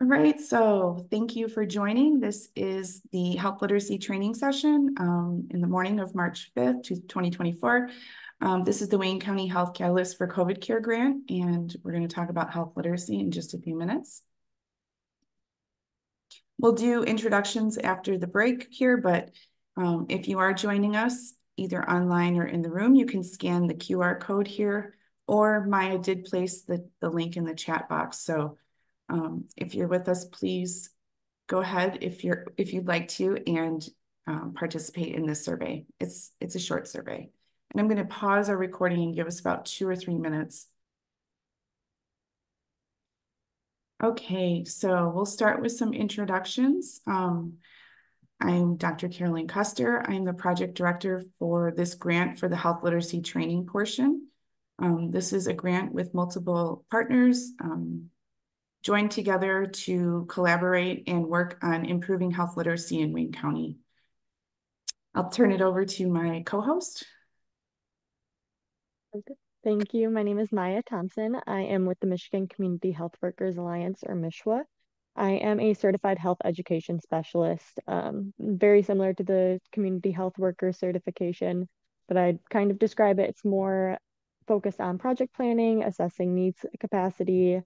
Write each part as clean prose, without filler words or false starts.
All right, so thank you for joining. This is the Health Literacy Training Session in the morning of March 5th, 2024. This is the Wayne County Health Catalyst for COVID Care Grant, and we're going to talk about health literacy in just a few minutes. We'll do introductions after the break here, but if you are joining us either online or in the room, you can scan the QR code here, or Maya did place the link in the chat box. So if you're with us, please go ahead if you'd like to and participate in this survey. It's a short survey. And I'm going to pause our recording and give us about 2 or 3 minutes. Okay, so we'll start with some introductions. I'm Dr. Carolyn Custer. I'm the project director for this grant for the health literacy training portion. This is a grant with multiple partners joined together to collaborate and work on improving health literacy in Wayne County. I'll turn it over to my co-host. Thank you. My name is Maya Thompson. I am with the Michigan Community Health Workers Alliance, or MISHWA. I am a certified health education specialist, very similar to the community health worker certification, but I'd kind of describe it, it's more focused on project planning, assessing needs capacity,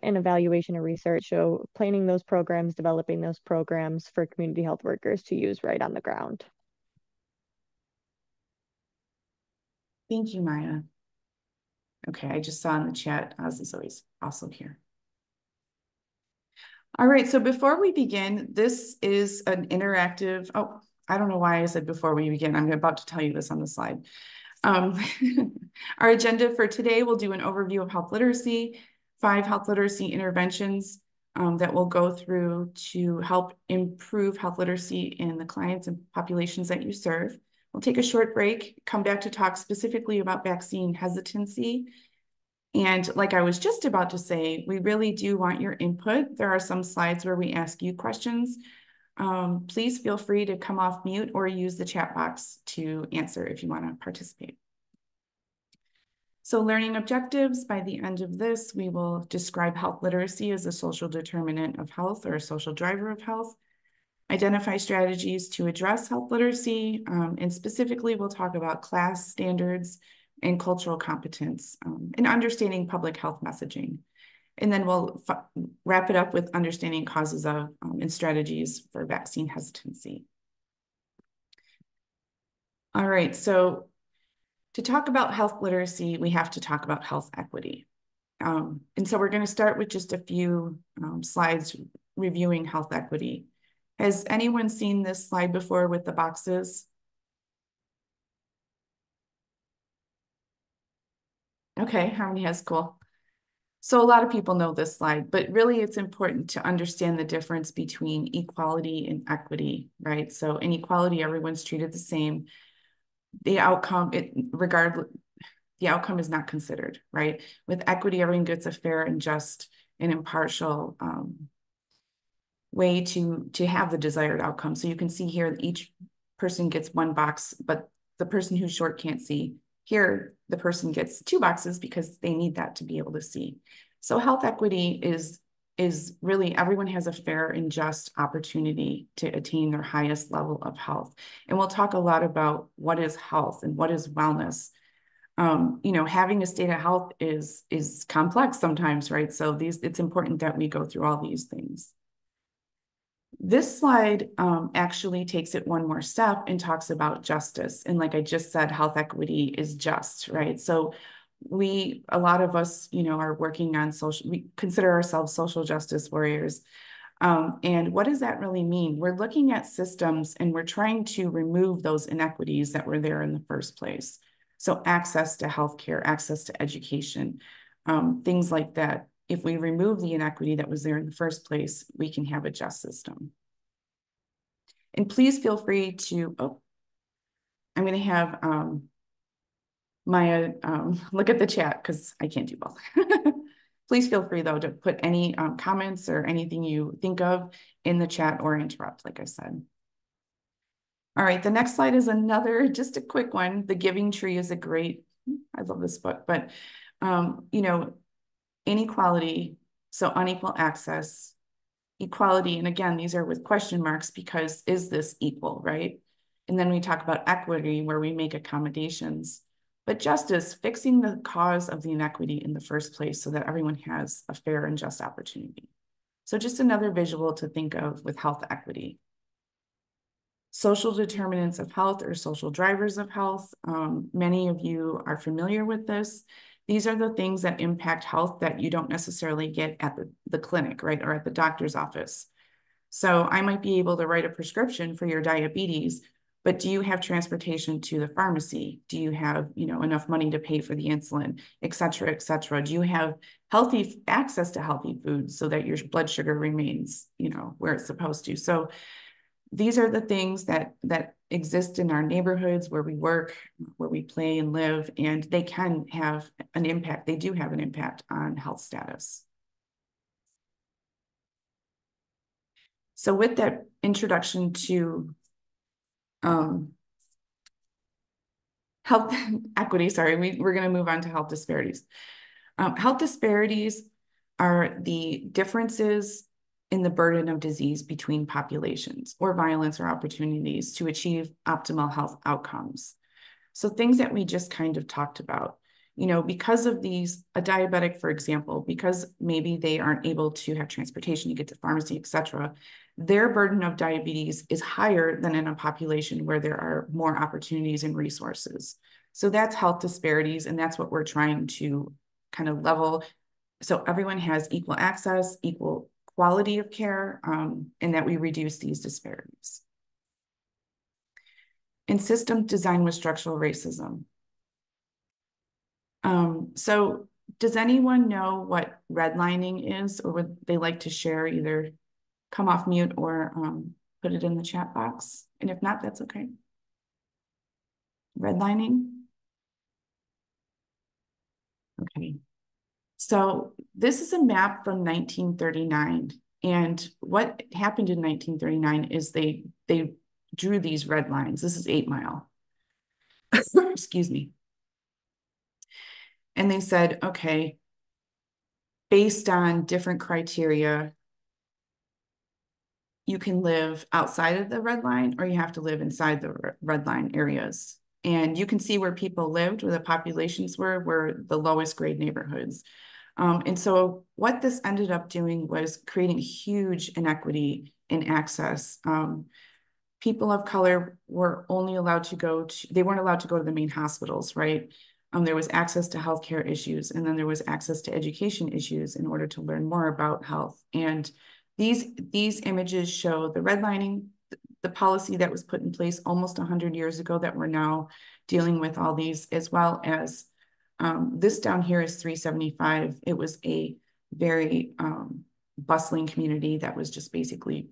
and evaluation and research. So planning those programs, developing those programs for community health workers to use right on the ground. Thank you, Maya. Okay, I just saw in the chat, Oz is always also here. All right, so before we begin, this is an interactive, oh, I don't know why I said before we begin. I'm about to tell you this on the slide. Our agenda for today, we'll do an overview of health literacy, 5 health literacy interventions that we'll go through to help improve health literacy in the clients and populations that you serve. We'll take a short break, come back to talk specifically about vaccine hesitancy. And like I was just about to say, we really do want your input. There are some slides where we ask you questions. Please feel free to come off mute or use the chat box to answer if you want to participate. So learning objectives, by the end of this, we will describe health literacy as a social determinant of health or a social driver of health. Identify strategies to address health literacy, and specifically we'll talk about class standards and cultural competence and understanding public health messaging. And then we'll wrap it up with understanding causes of and strategies for vaccine hesitancy. All right, so to talk about health literacy, we have to talk about health equity. And so we're going to start with just a few slides reviewing health equity. Has anyone seen this slide before with the boxes? Okay, Harmony has, cool. So a lot of people know this slide, but really it's important to understand the difference between equality and equity, right? So in equality, everyone's treated the same. The outcome, the outcome is not considered, right? With equity, everyone gets a fair and just and impartial way to have the desired outcome. So you can see here, each person gets 1 box, but the person who's short can't see. Here, the person gets 2 boxes because they need that to be able to see. So health equity is really everyone has a fair and just opportunity to attain their highest level of health. And we'll talk a lot about what is health and what is wellness. You know, having a state of health is complex sometimes, right? So it's important that we go through all these things. This slide actually takes it one more step and talks about justice. And like I just said, health equity is just, right? So a lot of us, you know, are working on we consider ourselves social justice warriors. And what does that really mean? We're looking at systems and we're trying to remove those inequities that were there in the first place. So access to healthcare, access to education, things like that. If we remove the inequity that was there in the first place, we can have a just system. And please feel free to, I'm going to have Maya look at the chat because I can't do both. Please feel free, though, to put any comments or anything you think of in the chat or interrupt, like I said. All right, the next slide is just a quick one. The Giving Tree is I love this book, but, you know, inequality, so unequal access, Equality, and again, these are with question marks because is this equal, right? And then we talk about equity where we make accommodations. But justice, fixing the cause of the inequity in the first place so that everyone has a fair and just opportunity. So just another visual to think of with health equity. Social determinants of health or social drivers of health. Many of you are familiar with this. These are the things that impact health that you don't necessarily get at the clinic, right, or at the doctor's office. So I might be able to write a prescription for your diabetes, but do you have transportation to the pharmacy? Do you have, enough money to pay for the insulin, et cetera, et cetera? Do you have healthy access to healthy foods so that your blood sugar remains, where it's supposed to? So these are the things that exist in our neighborhoods where we work, where we play and live, and they can have an impact. They do have an impact on health status. So with that introduction to health equity, sorry, we're going to move on to health disparities. Health disparities are the differences in the burden of disease between populations or violence or opportunities to achieve optimal health outcomes. So things that we just kind of talked about, because of these, a diabetic, for example, because maybe they aren't able to have transportation to get to pharmacy, et cetera, their burden of diabetes is higher than in a population where there are more opportunities and resources. So that's health disparities, and that's what we're trying to kind of level. So everyone has equal access, equal quality of care, and that we reduce these disparities. And system design with structural racism. So does anyone know what redlining is, or would they like to share, either come off mute or put it in the chat box? And if not, that's okay. Redlining? Okay. So this is a map from 1939. And what happened in 1939 is they drew these red lines. This is 8 Mile. Excuse me. And they said, okay, based on different criteria, you can live outside of the red line or you have to live inside the red line areas. And you can see where people lived, where the populations were the lowest grade neighborhoods. And so what this ended up doing was creating huge inequity in access. People of color were only allowed to they weren't allowed to go to the main hospitals, right? There was access to healthcare issues, and then there was access to education issues in order to learn more about health. And these images show the redlining, the policy that was put in place almost 100 years ago that we're now dealing with all these, as well as this down here is 375. It was a very bustling community that was just basically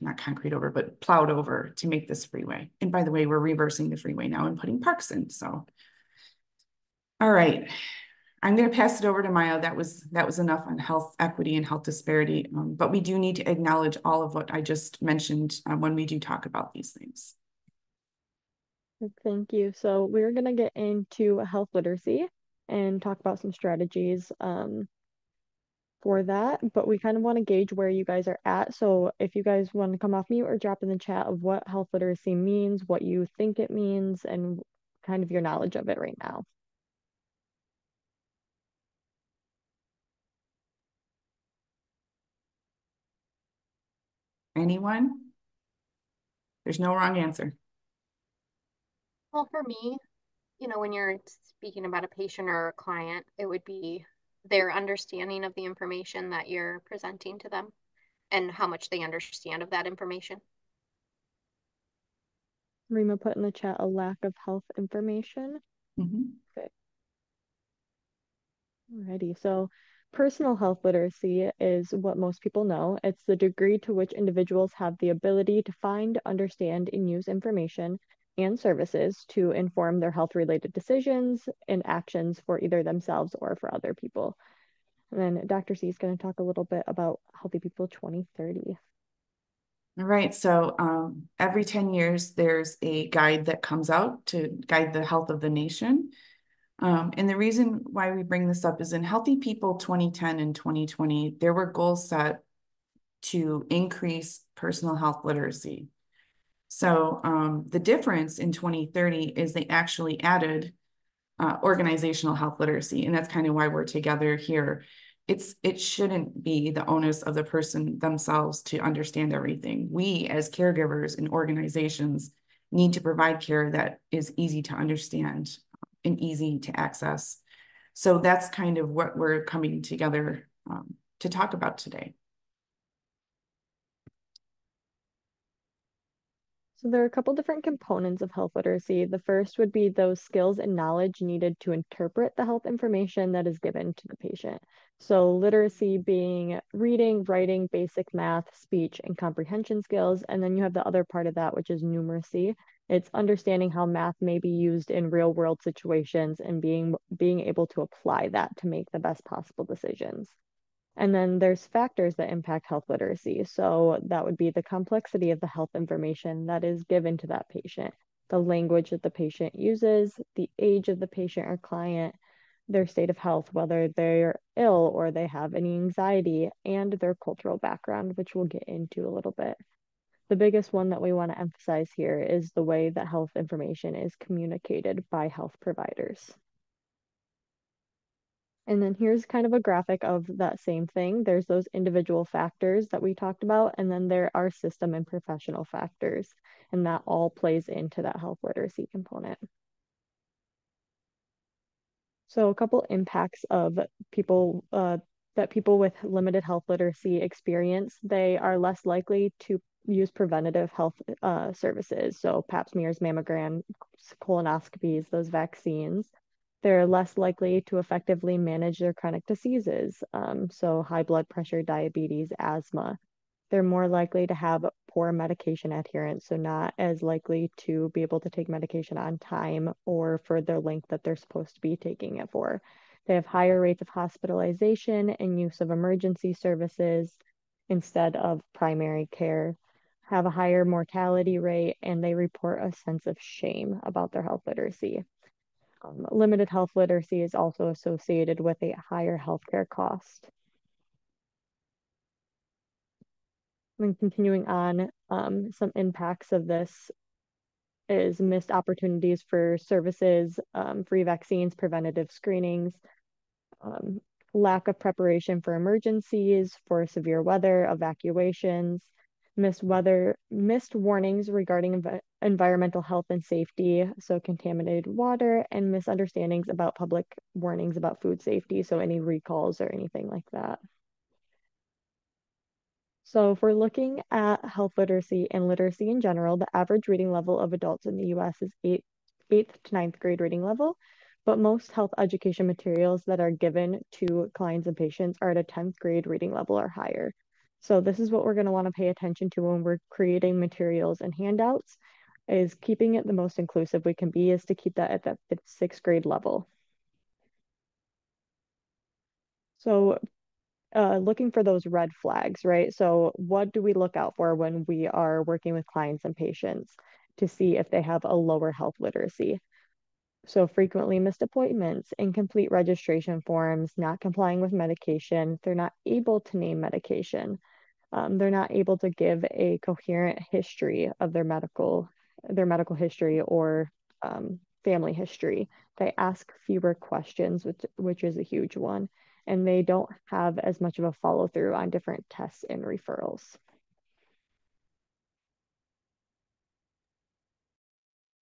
not concrete over, but plowed over to make this freeway. And by the way, we're reversing the freeway now and putting parks in. So, all right, I'm going to pass it over to Maya. That was enough on health equity and health disparity, but we do need to acknowledge all of what I just mentioned when we do talk about these things. Thank you. So we're going to get into health literacy and talk about some strategies for that, but we kind of want to gauge where you guys are at. So if you guys want to come off mute or drop in the chat of what health literacy means, what you think it means, and kind of your knowledge of it right now. Anyone? There's no wrong answer. Well, for me, when you're speaking about a patient or a client, it would be their understanding of the information that you're presenting to them and how much they understand of that information. Rima put in the chat a lack of health information. Okay. Alrighty, so personal health literacy is what most people know. It's the degree to which individuals have the ability to find, understand, and use information and services to inform their health-related decisions and actions for either themselves or for other people. And then Dr. C is going to talk a little bit about Healthy People 2030. All right, so every 10 years, there's a guide that comes out to guide the health of the nation. And the reason why we bring this up is in Healthy People 2010 and 2020, there were goals set to increase personal health literacy. So the difference in 2030 is they actually added organizational health literacy, and that's kind of why we're together here. It shouldn't be the onus of the person themselves to understand everything. We, as caregivers and organizations, need to provide care that is easy to understand and easy to access. So that's kind of what we're coming together to talk about today. So there are a couple different components of health literacy. The first would be those skills and knowledge needed to interpret the health information that is given to the patient. So literacy being reading, writing, basic math, speech, and comprehension skills. And then you have the other part of that, which is numeracy. It's understanding how math may be used in real world situations and being able to apply that to make the best possible decisions. And then there's factors that impact health literacy. So that would be the complexity of the health information that is given to that patient, the language that the patient uses, the age of the patient or client, their state of health, whether they're ill or they have any anxiety, and their cultural background, which we'll get into a little bit. The biggest one that we want to emphasize here is the way that health information is communicated by health providers. And then here's kind of a graphic of that same thing. There's those individual factors that we talked about, and then there are system and professional factors, and that all plays into that health literacy component. So a couple impacts of people that people with limited health literacy experience, they are less likely to use preventative health services. So pap smears, mammogram, colonoscopies, those vaccines. They're less likely to effectively manage their chronic diseases, so high blood pressure, diabetes, asthma. They're more likely to have poor medication adherence, so not as likely to be able to take medication on time or for the length that they're supposed to be taking it for. They have higher rates of hospitalization and use of emergency services instead of primary care, have a higher mortality rate, and they report a sense of shame about their health literacy. Limited health literacy is also associated with a higher healthcare cost. And continuing on, some impacts of this is missed opportunities for services, free vaccines, preventative screenings, um, lack of preparation for emergencies, for severe weather, evacuations, missed warnings regarding environmental health and safety, so contaminated water, and misunderstandings about public warnings about food safety, so any recalls or anything like that. So if we're looking at health literacy and literacy in general, the average reading level of adults in the US is eighth to ninth grade reading level, but most health education materials that are given to clients and patients are at a 10th grade reading level or higher. So this is what we're going to want to pay attention to when we're creating materials and handouts, is keeping it the most inclusive we can be, is to keep that at that 6th grade level. So looking for those red flags, right? So what do we look out for when we are working with clients and patients to see if they have a lower health literacy? So frequently missed appointments, incomplete registration forms, not complying with medication, they're not able to name medication. They're not able to give a coherent history of their medical history or family history. They ask fewer questions, which is a huge one, and they don't have as much of a follow through on different tests and referrals.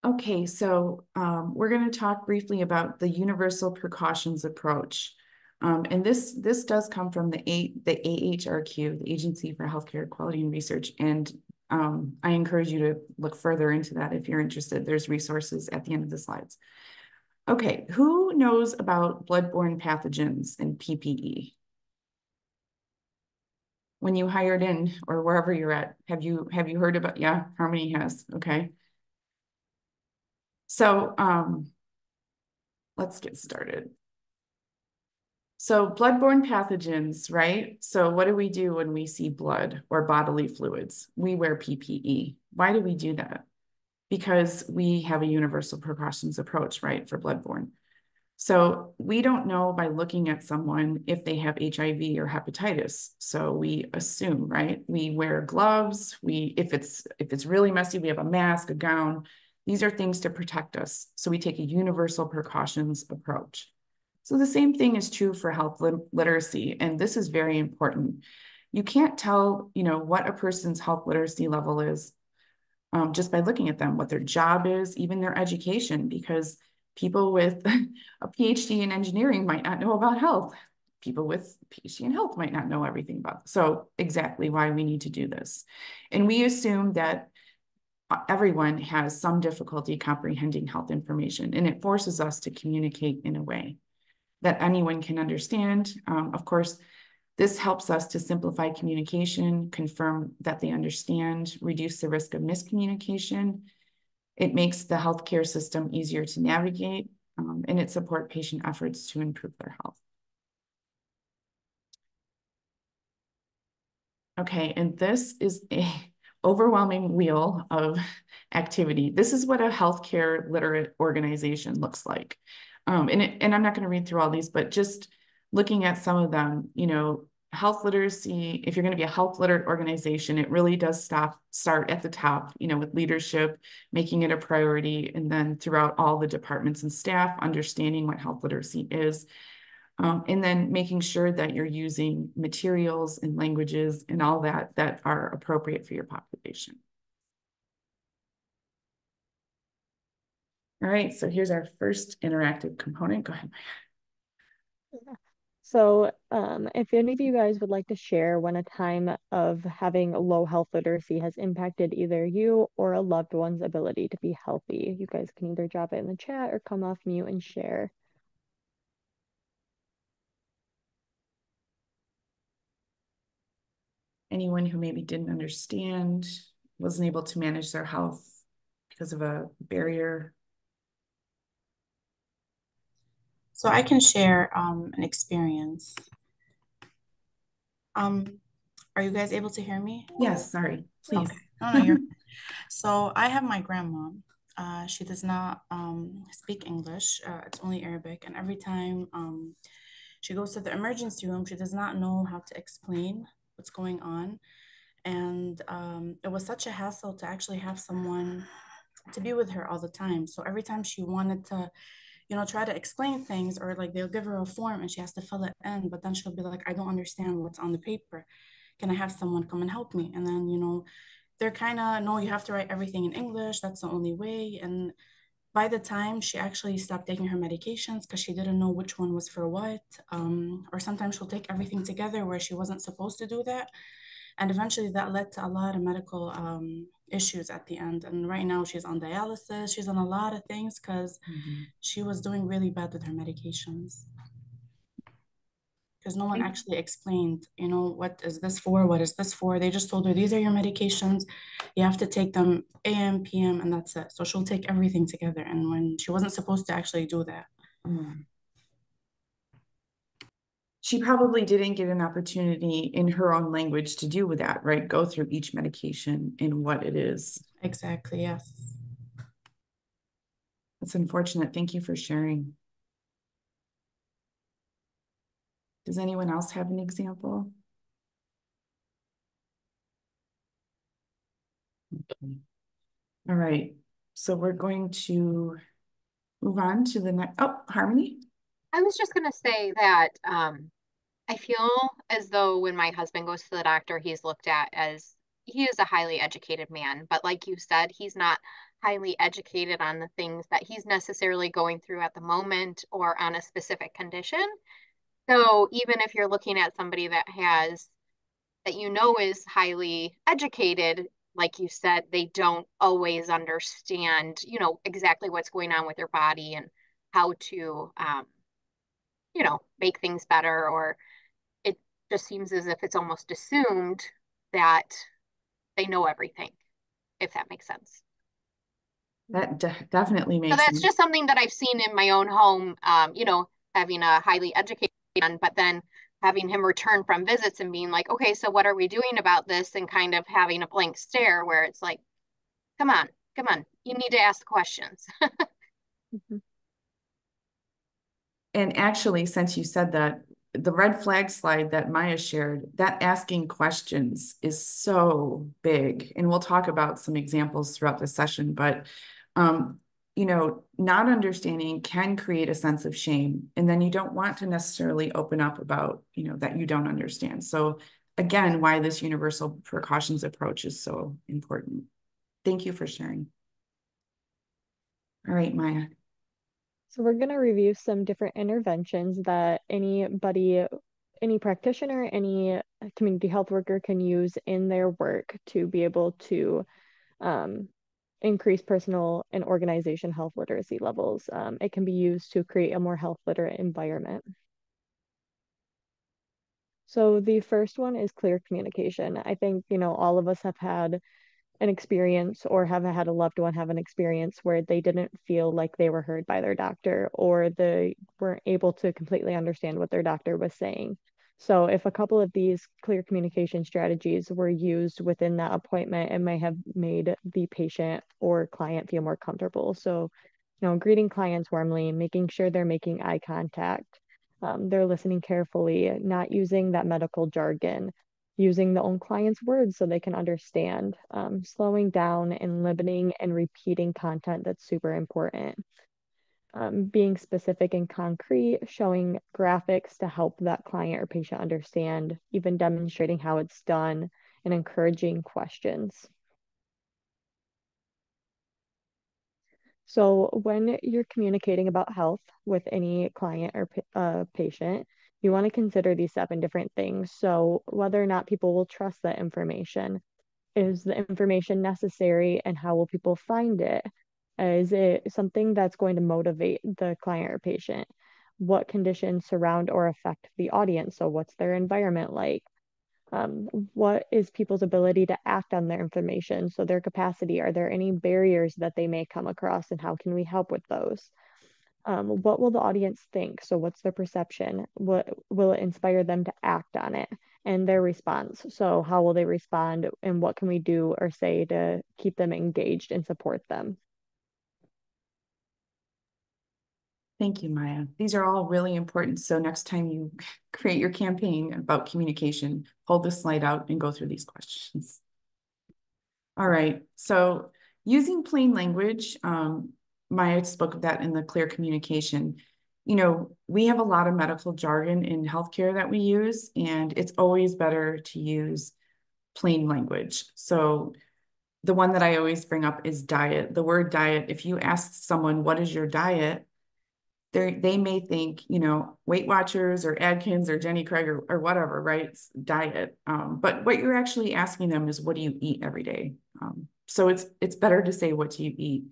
Okay, so we're going to talk briefly about the universal precautions approach. And this does come from the AHRQ, the Agency for Healthcare Quality and Research. And I encourage you to look further into that if you're interested. There's resources at the end of the slides. Okay, who knows about bloodborne pathogens and PPE? When you hired in or wherever you're at, have you heard about, yeah, Harmony has, okay. So let's get started. So bloodborne pathogens, right? So what do we do when we see blood or bodily fluids? We wear PPE. Why do we do that? Because we have a universal precautions approach, right, for bloodborne. So we don't know by looking at someone if they have HIV or hepatitis. So we assume, right? We wear gloves. If it's really messy, we have a mask, a gown. These are things to protect us. So we take a universal precautions approach. So the same thing is true for health literacy, and this is very important. You can't tell, what a person's health literacy level is just by looking at them, what their job is, even their education, because people with a PhD in engineering might not know about health. People with PhD in health might not know everything about it. So exactly why we need to do this. And we assume that everyone has some difficulty comprehending health information, and it forces us to communicate in a way that anyone can understand. Of course, this helps us to simplify communication, confirm that they understand, reduce the risk of miscommunication. It makes the healthcare system easier to navigate, and it supports patient efforts to improve their health. Okay, and this is a overwhelming wheel of activity. This is what a healthcare literate organization looks like. And I'm not going to read through all these, but just looking at some of them, health literacy, if you're going to be a health literate organization, it really does start at the top, with leadership, making it a priority, and then throughout all the departments and staff, understanding what health literacy is. And then making sure that you're using materials and languages and all that are appropriate for your population. All right, so here's our first interactive component. Go ahead. So if any of you guys would like to share when a time of having low health literacy has impacted either you or a loved one's ability to be healthy, you guys can either drop it in the chat or come off mute and share. Anyone who maybe didn't understand, wasn't able to manage their health because of a barrier. So I can share an experience. Are you guys able to hear me? Yes, sorry, please. Okay. No, you're. So I have my grandma. She does not speak English. It's only Arabic. And every time she goes to the emergency room, she does not know how to explain what's going on. And it was such a hassle to actually have someone to be with her all the time. So every time she wanted to, try to explain things, or like they'll give her a form and she has to fill it in, but then she'll be like, I don't understand what's on the paper. Can I have someone come and help me? And then, they're kind of, no, you have to write everything in English. That's the only way. And by the time she actually stopped taking her medications because she didn't know which one was for what, or sometimes she'll take everything together where she wasn't supposed to do that. And eventually that led to a lot of medical issues at the end. And right now she's on dialysis. She's on a lot of things because she was doing really bad with her medications. Because no one actually explained, what is this for? What is this for? They just told her, these are your medications. You have to take them AM, PM, and that's it. So she'll take everything together. And when she wasn't supposed to actually do that. She probably didn't get an opportunity in her own language to do with that, right? Go through each medication and what it is. Exactly, yes. That's unfortunate. Thank you for sharing. Does anyone else have an example? Okay. All right. So we're going to move on to the next. Oh, Harmony. I was just going to say that I feel as though when my husband goes to the doctor, he's looked at as he is a highly educated man. But like you said, he's not highly educated on the things that he's necessarily going through at the moment or on a specific condition. So even if you're looking at somebody that is highly educated, like you said, they don't always understand, exactly what's going on with their body and how to, make things better, or it just seems as if it's almost assumed that they know everything, if that makes sense. That definitely So makes that's sense. just something that I've seen in my own home, having a highly educated man, but then having him return from visits and being like, okay, so what are we doing about this? And kind of having a blank stare where it's like, come on, you need to ask questions. And actually, since you said that, the red flag slide that Maya shared, that asking questions is so big. And we'll talk about some examples throughout the session, but you know, not understanding can create a sense of shame. And then you don't want to necessarily open up about, you know, that you don't understand. So again, why this universal precautions approach is so important. Thank you for sharing. All right, Maya. So we're going to review some different interventions that anybody, any practitioner, any community health worker can use in their work to be able to increase personal and organization health literacy levels. It can be used to create a more health literate environment. So the first one is clear communication. I think, you know, all of us have had an experience or have had a loved one have an experience where they didn't feel like they were heard by their doctor or they weren't able to completely understand what their doctor was saying. So if a couple of these clear communication strategies were used within that appointment, it may have made the patient or client feel more comfortable. So, you know, greeting clients warmly, making sure they're making eye contact, they're listening carefully, not using that medical jargon, using the own client's words so they can understand, slowing down and limiting and repeating content that's super important. Being specific and concrete, showing graphics to help that client or patient understand, even demonstrating how it's done, and encouraging questions. So when you're communicating about health with any client or patient, you want to consider these 7 different things. So whether or not people will trust that information, is the information necessary and how will people find it? Is it something that's going to motivate the client or patient? What conditions surround or affect the audience? So what's their environment like? What is people's ability to act on their information? So their capacity, are there any barriers that they may come across and how can we help with those? What will the audience think? So what's their perception? What will it inspire them to act on it? And their response. So how will they respond and what can we do or say to keep them engaged and support them? Thank you, Maya. These are all really important. So next time you create your campaign about communication, hold this slide out and go through these questions. All right, so using plain language, Maya spoke of that in the clear communication. You know, we have a lot of medical jargon in healthcare that we use, and it's always better to use plain language. So the one that I always bring up is diet. The word diet, if you ask someone, what is your diet? They may think, you know, Weight Watchers or Adkins or Jenny Craig or whatever, right? It's diet. But what you're actually asking them is, what do you eat every day? So it's better to say, what do you eat?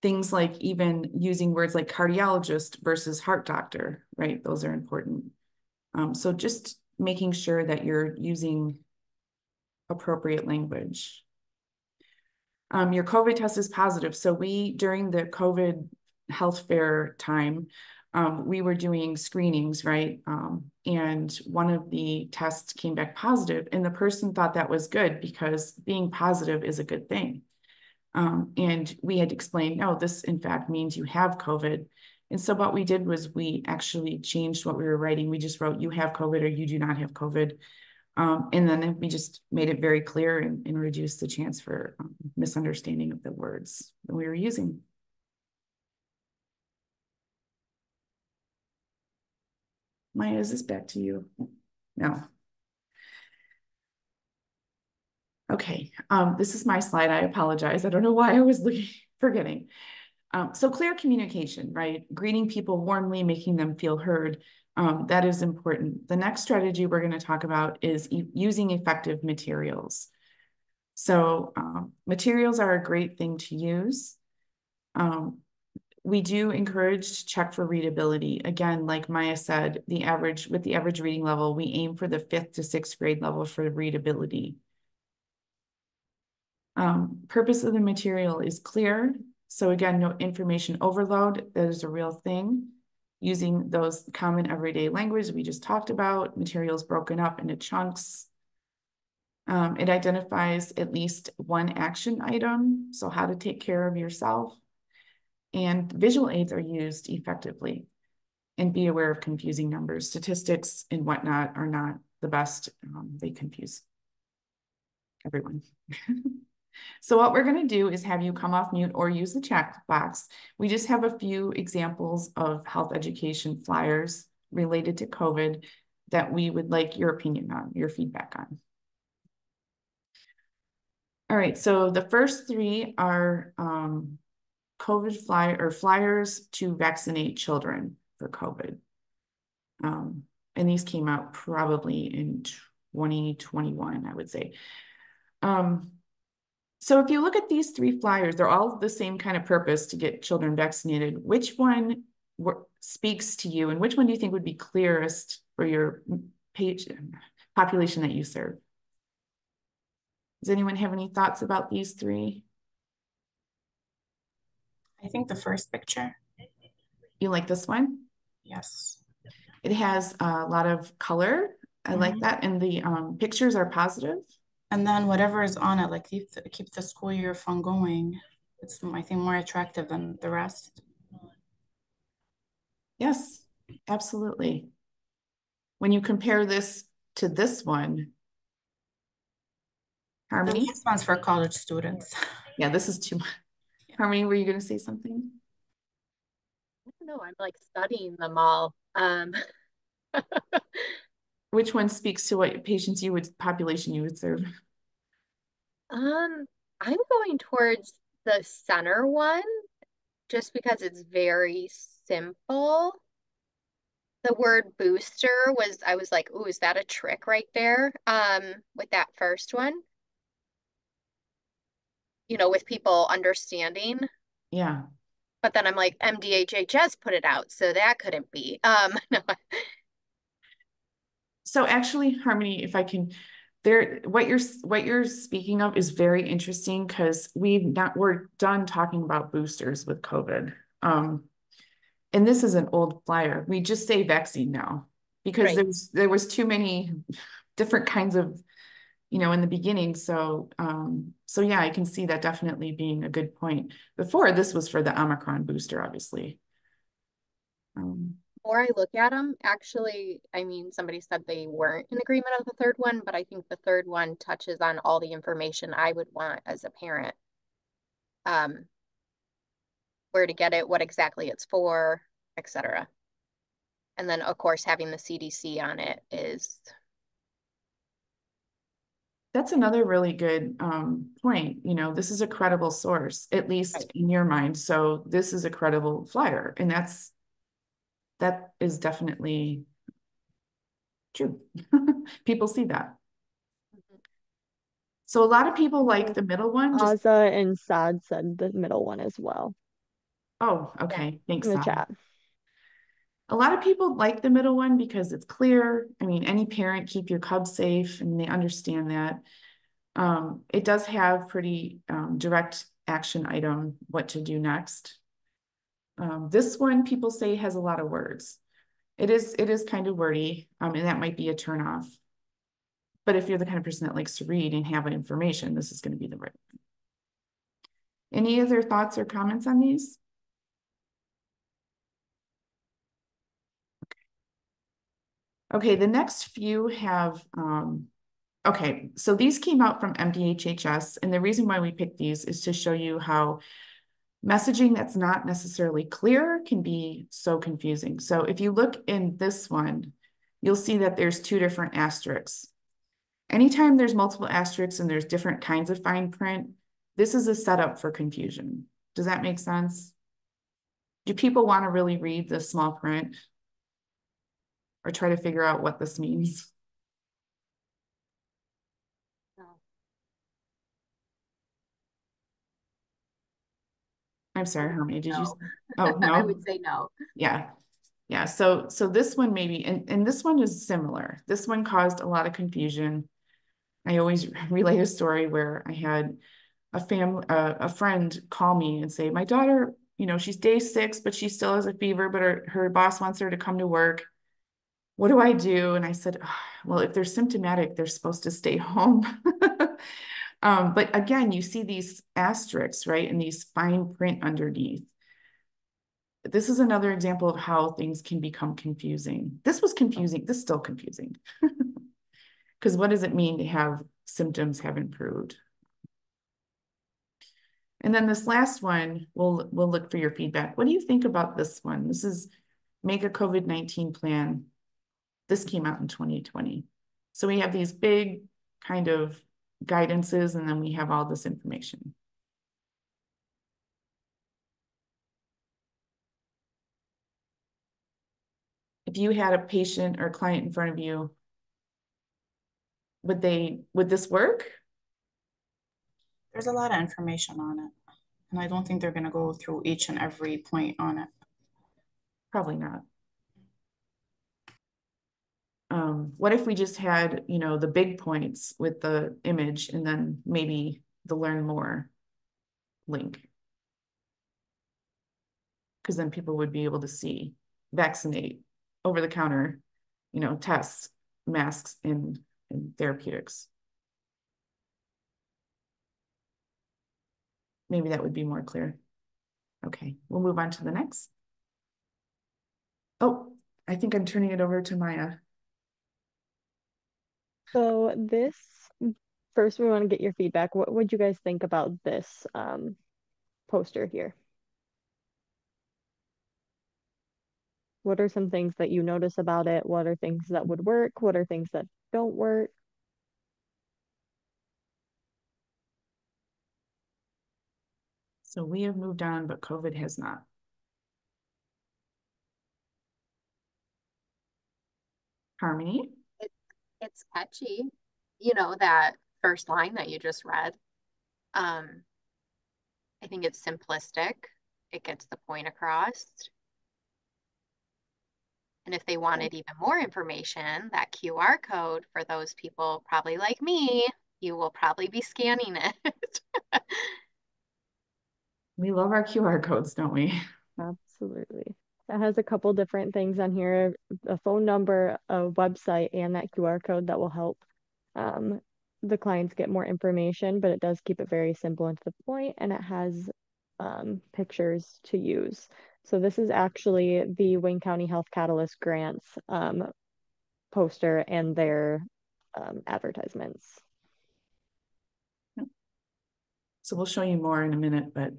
Things like even using words like cardiologist versus heart doctor, right? Those are important. So just making sure that you're using appropriate language. Your COVID test is positive. So during the COVID health fair time, we were doing screenings, right? And one of the tests came back positive, and the person thought that was good because being positive is a good thing. And we had explained, no, this in fact means you have COVID. And so what we did was we actually changed what we were writing. We just wrote, you have COVID or you do not have COVID. And then we just made it very clear and reduced the chance for misunderstanding of the words that we were using. Maya, is this back to you? No. Okay, this is my slide. I apologize. I don't know why I was forgetting. So clear communication, right? Greeting people warmly, making them feel heard. That is important. The next strategy we're going to talk about is using effective materials. So materials are a great thing to use. We do encourage to check for readability. Again, like Maya said, with the average reading level, we aim for the 5th to 6th grade level for readability. Purpose of the material is clear. So again, no information overload. That is a real thing. Using those common everyday language we just talked about, materials broken up into chunks. It identifies at least one action item, so how to take care of yourself. and visual aids are used effectively. And be aware of confusing numbers. Statistics and whatnot are not the best. They confuse everyone. So what we're going to do is have you come off mute or use the chat box. We just have a few examples of health education flyers related to COVID that we would like your opinion on, your feedback on. All right, so the first three are COVID flyers to vaccinate children for COVID. And these came out probably in 2021, I would say. So if you look at these three flyers, they're all the same kind of purpose to get children vaccinated. Which one speaks to you, and which one do you think would be clearest for your population that you serve? Does anyone have any thoughts about these three? I think the first picture. You like this one? Yes. It has a lot of color. I like that. And the pictures are positive. And then whatever is on it, like keep the school year fun going. It's, I think, more attractive than the rest. Yes, absolutely. When you compare this to this one, Harmony? The next one's for college students. Yeah, this is too much. Harmony, were you going to say something? I don't know. I'm like studying them all. Which one speaks to what population you would serve? I'm going towards the center one just because it's very simple. The word booster I was like, ooh, is that a trick right there? With that first one, with people understanding. Yeah. But then I'm like, MDHHS put it out, so that couldn't be. No. So actually, Harmony, if I can, what you're speaking of is very interesting because we're done talking about boosters with COVID. And this is an old flyer. We just say vaccine now because Right. there was too many different kinds of, in the beginning. So yeah, I can see that definitely being a good point. Before, this was for the Omicron booster, obviously. More I look at them, actually, I mean, somebody said they weren't in agreement of the third one, but I think the third one touches on all the information I would want as a parent. Where to get it, what exactly it's for, etc. And then, of course, having the CDC on it is. That's another really good point. This is a credible source, at least Right. in your mind. So this is a credible flyer, and that is definitely true. People see that. So a lot of people like the middle one. Aza and Sad said the middle one as well Oh, okay. Yeah. Thanks, in the Sad. chat. A lot of people like the middle one because it's clear. I mean, any parent, keep your cubs safe, and they understand that. It does have pretty direct action item, what to do next. This one, people say, has a lot of words. It is kind of wordy, and that might be a turnoff. But if you're the kind of person that likes to read and have information, this is going to be the right one. Any other thoughts or comments on these? Okay, the next few have, okay, so these came out from MDHHS, and the reason why we picked these is to show you how messaging that's not necessarily clear can be so confusing. So if you look in this one, you'll see that there's two different asterisks. Anytime there's multiple asterisks and there's different kinds of fine print, this is a setup for confusion. Does that make sense? Do people want to really read the small print or try to figure out what this means? No. I'm sorry, Hermie, did you? No. Oh, no. I would say no. Yeah. Yeah. So this one maybe, and this one is similar. This one caused a lot of confusion. I always relay a story where I had a friend call me and say, my daughter, she's day 6, but she still has a fever, but her boss wants her to come to work. What do I do? And I said, oh, well, if they're symptomatic, they're supposed to stay home. But again, you see these asterisks, right? And these fine print underneath. this is another example of how things can become confusing. This was confusing. This is still confusing. Because what does it mean to have symptoms have improved? And then this last one, we'll look for your feedback. What do you think about this one? This is make a COVID-19 plan. This came out in 2020. So we have these big kind of guidances, and then we have all this information. If you had a patient or a client in front of you, would this work? There's a lot of information on it, and I don't think they're going to go through each and every point on it. Probably not. What if we just had, the big points with the image and then maybe the learn more link? Because then people would be able to see vaccinate, over the counter, tests, masks, and therapeutics. Maybe that would be more clear. Okay, we'll move on to the next. Oh, I think I'm turning it over to Maya. So this, first we want to get your feedback. What would you guys think about this poster here? What are some things that you notice about it? What are things that would work? What are things that don't work? So we have moved on, but COVID has not. Harmony? It's catchy, you know, that first line that you just read. I think it's simplistic. It gets the point across. And if they wanted even more information, that QR code for those people probably like me, you will probably be scanning it. We love our QR codes, don't we? Absolutely. That has a couple different things on here, a phone number, a website, and that QR code that will help the clients get more information, but it does keep it very simple and to the point, and it has pictures to use. So this is actually the Wayne County Health Catalyst Grants poster and their advertisements. So we'll show you more in a minute, but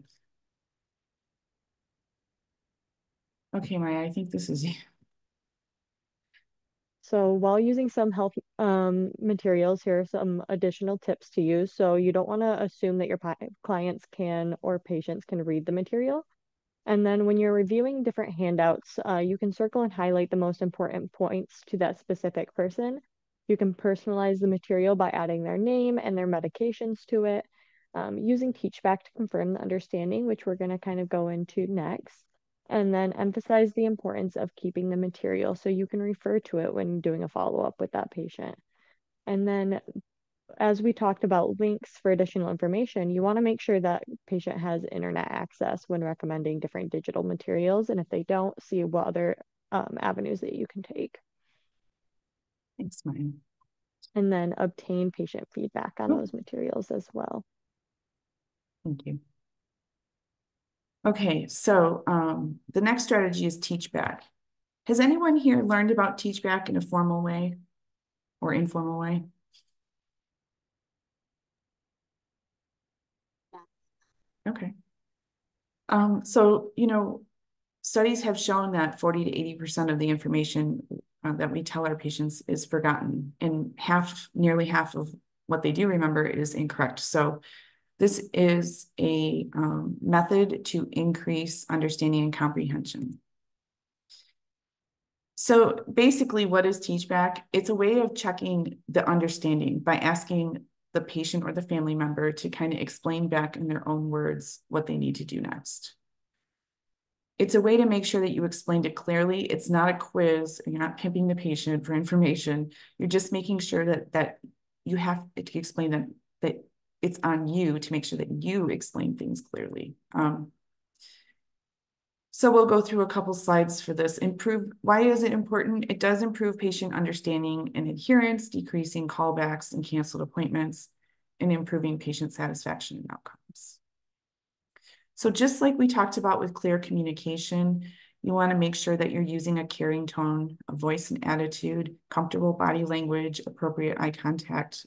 okay, Maya, I think this is you. So while using some health materials, here are some additional tips to use. So you don't want to assume that your clients can or patients can read the material. And then when you're reviewing different handouts, you can circle and highlight the most important points to that specific person. You can personalize the material by adding their name and their medications to it, using TeachBack to confirm the understanding, which we're going to kind of go into next. And then emphasize the importance of keeping the material so you can refer to it when doing a follow-up with that patient. And then as we talked about links for additional information, you want to make sure that patient has internet access when recommending different digital materials. And if they don't, see what other avenues that you can take. Thanks, Maya. And then obtain patient feedback on those materials as well. Thank you. Okay, so the next strategy is teach back. Has anyone here learned about teach back in a formal way or informal way? Yeah. Okay. So, studies have shown that 40 to 80% of the information that we tell our patients is forgotten, and nearly half of what they do remember is incorrect. So this is a method to increase understanding and comprehension. So basically, what is teach back? It's a way of checking the understanding by asking the patient or the family member to kind of explain back in their own words what they need to do next. It's a way to make sure that you explained it clearly. It's not a quiz. You're not pimping the patient for information. You're just making sure that you have to explain that it's on you to make sure that you explain things clearly. So we'll go through a couple slides for this. Why is it important? It does improve patient understanding and adherence, decreasing callbacks and canceled appointments, and improving patient satisfaction and outcomes. So just like we talked about with clear communication, You want to make sure that you're using a caring tone, a voice and attitude, comfortable body language, appropriate eye contact,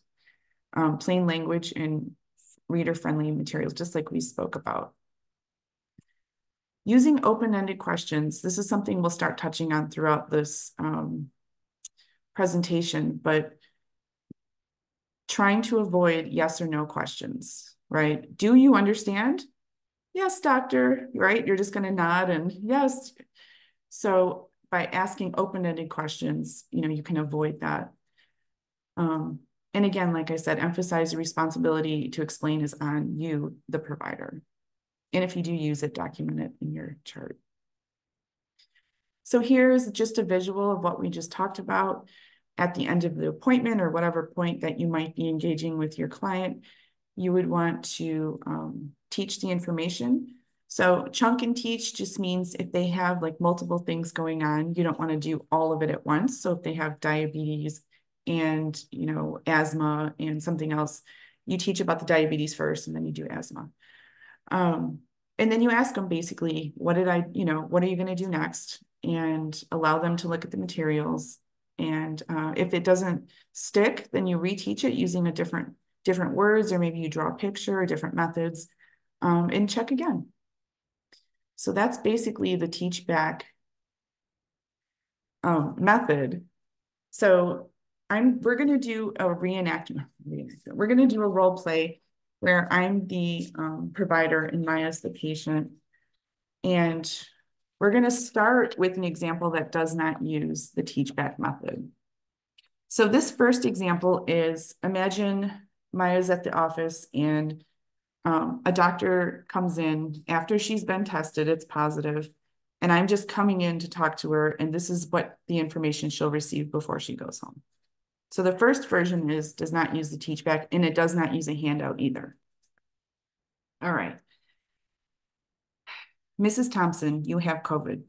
plain language, and reader-friendly materials, just like we spoke about. Using open-ended questions. This is something we'll start touching on throughout this presentation, but trying to avoid yes or no questions, right? Do you understand? Yes, doctor, right? You're just going to nod and yes. So by asking open-ended questions, you can avoid that. And again, like I said, emphasize the responsibility to explain is on you, the provider. And if you do use it, document it in your chart. So here's just a visual of what we just talked about at the end of the appointment or whatever point that you might be engaging with your client. You would want to teach the information. So chunk and teach just means if they have like multiple things going on, you don't want to do all of it at once. So if they have diabetes and, asthma and something else, you teach about the diabetes first and then you do asthma. And then you ask them basically, what are you going to do next? And allow them to look at the materials. And if it doesn't stick, then you reteach it using a different words, or maybe you draw a picture or different methods, and check again. So that's basically the teach back method. So we're going to do a reenactment. We're going to do a role play where I'm the provider and Maya's the patient. And we're going to start with an example that does not use the teach back method. So this first example is, imagine Maya's at the office and a doctor comes in after she's been tested, it's positive, and I'm just coming in to talk to her, and this is what the information she'll receive before she goes home. So the first version does not use the teach back, and it does not use a handout either. All right. Mrs. Thompson, you have COVID.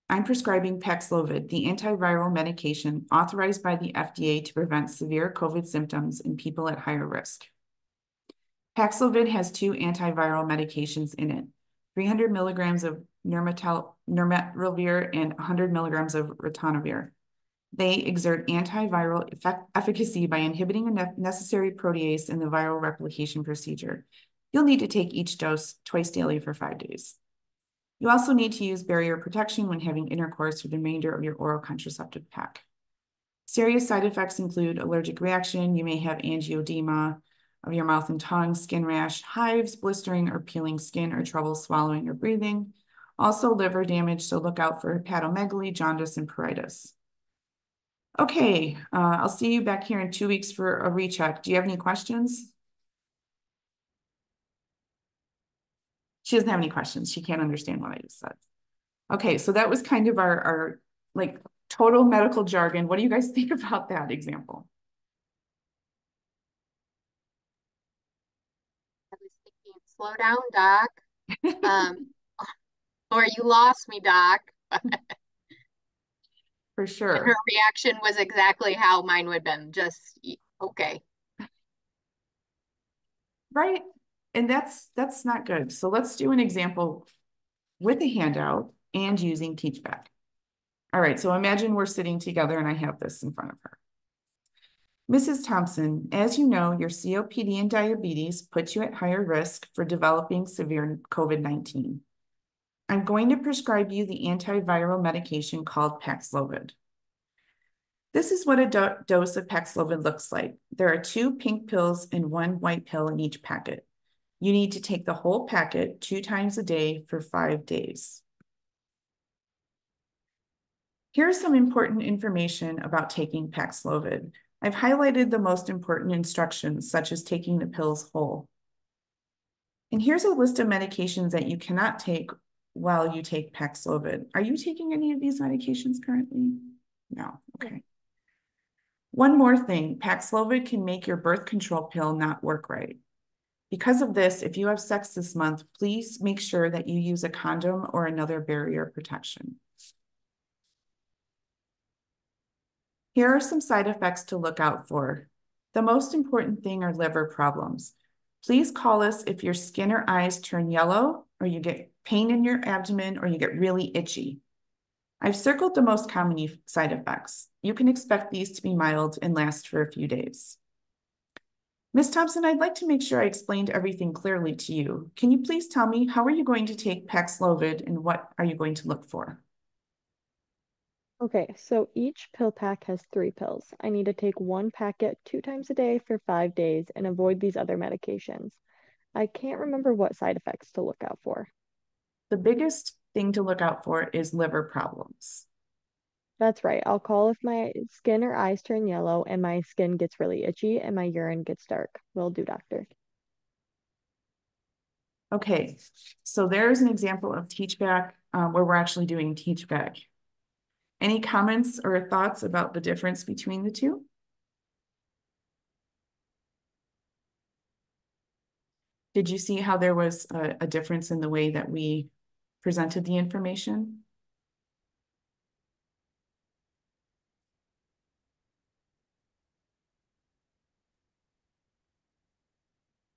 I'm prescribing Paxlovid, the antiviral medication authorized by the FDA to prevent severe COVID symptoms in people at higher risk. Paxlovid has 2 antiviral medications in it, 300 milligrams of nirmatrelvir and 100 milligrams of ritonavir. They exert antiviral efficacy by inhibiting a necessary protease in the viral replication procedure. You'll need to take each dose twice daily for 5 days. You also need to use barrier protection when having intercourse with the remainder of your oral contraceptive pack. Serious side effects include allergic reaction. You may have angioedema of your mouth and tongue, skin rash, hives, blistering or peeling skin, or trouble swallowing or breathing. Also liver damage, so look out for hepatomegaly, jaundice, and pruritus. Okay, I'll see you back here in 2 weeks for a recheck. Do you have any questions? She doesn't have any questions. She can't understand what I just said. Okay, so that was kind of our like total medical jargon. What do you guys think about that example? I was thinking, slow down, doc. Or you lost me, doc. For sure. And her reaction was exactly how mine would have been. Just, okay. Right. And that's not good. So let's do an example with a handout and using TeachBack. All right, so imagine we're sitting together and I have this in front of her. Mrs. Thompson, as you know, your COPD and diabetes puts you at higher risk for developing severe COVID-19. I'm going to prescribe you the antiviral medication called Paxlovid. This is what a dose of Paxlovid looks like. There are 2 pink pills and 1 white pill in each packet. You need to take the whole packet 2 times a day for 5 days. Here's some important information about taking Paxlovid. I've highlighted the most important instructions, such as taking the pills whole. And here's a list of medications that you cannot take while you take Paxlovid. Are you taking any of these medications currently? No, okay. One more thing, Paxlovid can make your birth control pill not work right. Because of this, if you have sex this month, please make sure that you use a condom or another barrier protection. Here are some side effects to look out for. The most important thing are liver problems. Please call us if your skin or eyes turn yellow, or you get pain in your abdomen, or you get really itchy. I've circled the most common side effects. You can expect these to be mild and last for a few days. Ms. Thompson, I'd like to make sure I explained everything clearly to you. Can you please tell me, how are you going to take Paxlovid and what are you going to look for? Okay, so each pill pack has 3 pills. I need to take one packet 2 times a day for 5 days and avoid these other medications. I can't remember what side effects to look out for. The biggest thing to look out for is liver problems. That's right. I'll call if my skin or eyes turn yellow and my skin gets really itchy and my urine gets dark. Will do, doctor. Okay, so there's an example of teach back where we're actually doing teach back. Any comments or thoughts about the difference between the two? Did you see how there was a difference in the way that we presented the information?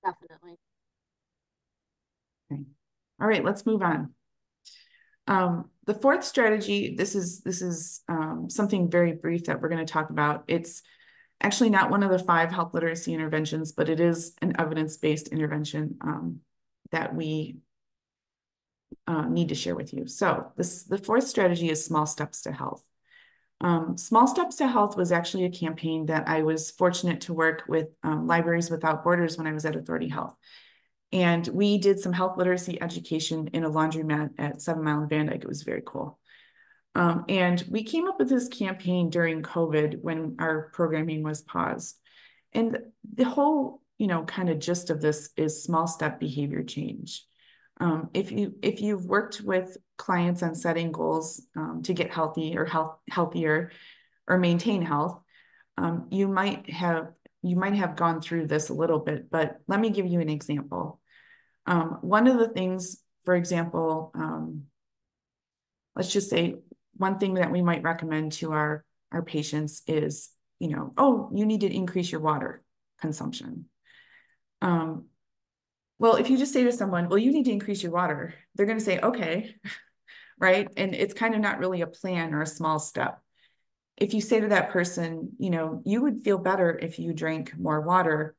Definitely. Okay. All right, let's move on. The fourth strategy, this is something very brief that we're going to talk about. It's actually not one of the 5 health literacy interventions, but it is an evidence-based intervention that we need to share with you. So the fourth strategy is small steps to health. Small Steps to Health was actually a campaign that I was fortunate to work with Libraries Without Borders when I was at Authority Health. And we did some health literacy education in a laundromat at 7 Mile and Van Dyke. It was very cool. And we came up with this campaign during COVID when our programming was paused. And the whole, kind of gist of this is small step behavior change. If you've worked with clients on setting goals to get healthy or healthier or maintain health, you might have gone through this a little bit, but let me give you an example. One of the things, for example, let's just say one thing that we might recommend to our patients is, oh, you need to increase your water consumption. Well, if you just say to someone, well, you need to increase your water, they're going to say, okay, right? And it's kind of not really a plan or a small step. If you say to that person, you would feel better if you drank more water.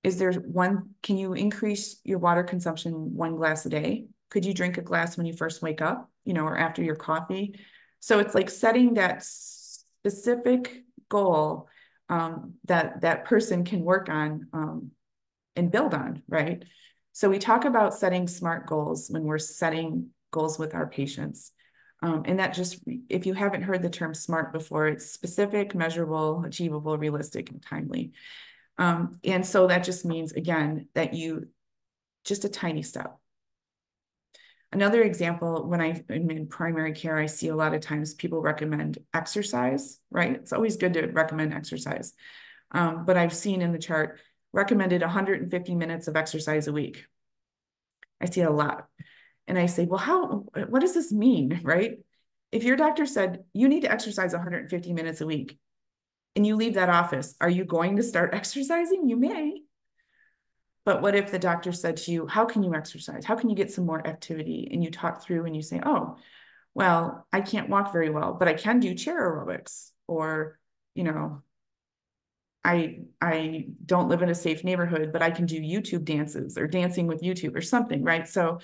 Can you increase your water consumption 1 glass a day? Could you drink a glass when you first wake up, or after your coffee? So it's like setting that specific goal that person can work on and build on, right? So we talk about setting SMART goals when we're setting goals with our patients. And that just, if you haven't heard the term SMART before, it's specific, measurable, achievable, realistic, and timely. And so that just means, again, that just a tiny step. Another example, when I'm in primary care, I see a lot of times people recommend exercise, right? It's always good to recommend exercise. But I've seen in the chart, recommended 150 minutes of exercise a week. I see it a lot. And I say, well, what does this mean, right? If your doctor said you need to exercise 150 minutes a week and you leave that office, are you going to start exercising? You may. But what if the doctor said to you, how can you exercise? How can you get some more activity? And you talk through and you say, oh, well, I can't walk very well, but I can do chair aerobics, or, I don't live in a safe neighborhood, but I can do YouTube dances or dancing with YouTube or something, right? So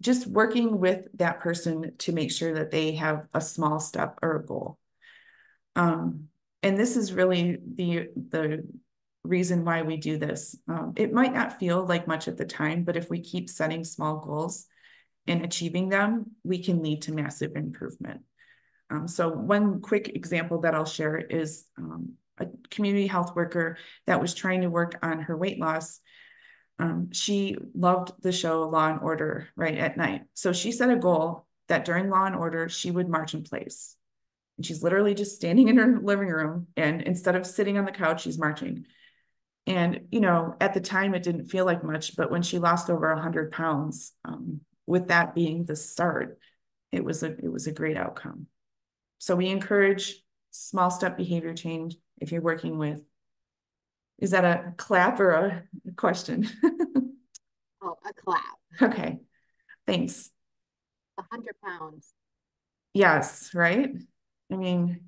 just working with that person to make sure that they have a small step or a goal. And this is really the reason why we do this. It might not feel like much at the time, but if we keep setting small goals and achieving them, we can lead to massive improvement. So one quick example that I'll share is a community health worker that was trying to work on her weight loss. She loved the show Law and Order right at night. So she set a goal that during Law and Order, she would march in place. And she's literally just standing in her living room. And instead of sitting on the couch, she's marching. And, at the time, it didn't feel like much, but when she lost over 100 pounds, with that being the start, it was a great outcome. So we encourage small step behavior change if you're working with. Is that a clap or a question? Oh, a clap. Okay, thanks. 100 pounds. Yes, right? I mean,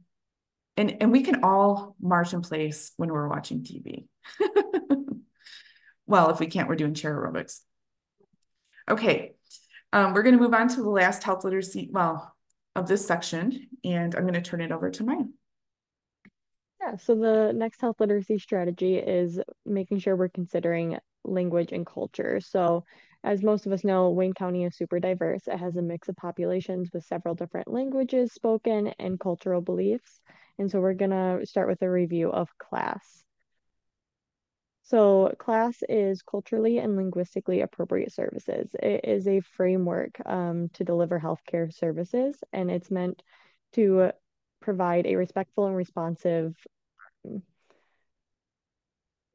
and we can all march in place when we're watching TV. Well, if we can't, we're doing chair aerobics. Okay, we're going to move on to the last health literacy, well, of this section, and I'm going to turn it over to Maya. Yeah, so the next health literacy strategy is making sure we're considering language and culture. So, as most of us know, Wayne County is super diverse. It has a mix of populations with several different languages spoken and cultural beliefs. And so, we're going to start with a review of class. So, class is culturally and linguistically appropriate services. It is a framework to deliver healthcare services, and it's meant to provide a respectful and responsive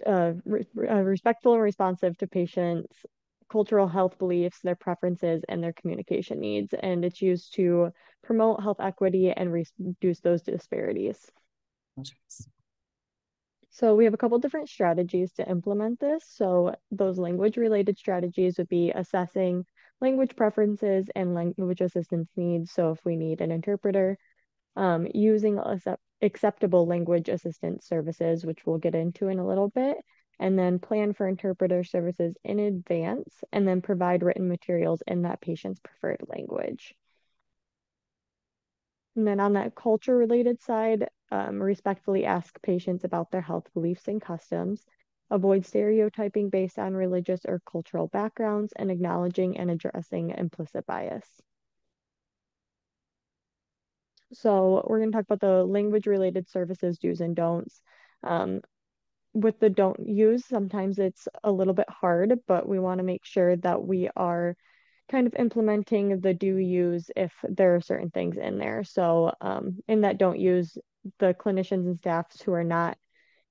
to patients' cultural health beliefs, their preferences, and their communication needs. And it's used to promote health equity and reduce those disparities. So we have a couple different strategies to implement this. So those language related strategies would be assessing language preferences and language assistance needs. So if we need an interpreter, using acceptable language assistance services, which we'll get into in a little bit, and then plan for interpreter services in advance, and then provide written materials in that patient's preferred language. And then on that culture related side, respectfully ask patients about their health beliefs and customs, avoid stereotyping based on religious or cultural backgrounds, and acknowledging and addressing implicit bias. So we're going to talk about the language related services do's and don'ts. With the don't use, sometimes it's a little bit hard, but we want to make sure that we are kind of implementing the do use if there are certain things in there. So in that don't use, the clinicians and staffs who are not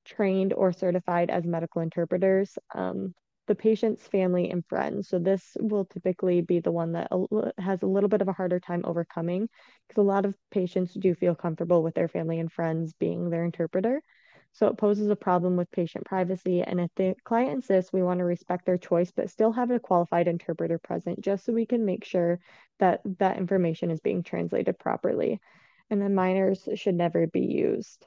trained or certified as medical interpreters, the patient's family and friends. So this will typically be the one that has a little bit of a harder time overcoming, because a lot of patients do feel comfortable with their family and friends being their interpreter. So it poses a problem with patient privacy. And if the client insists, we want to respect their choice, but still have a qualified interpreter present just so we can make sure that that information is being translated properly. And then minors should never be used.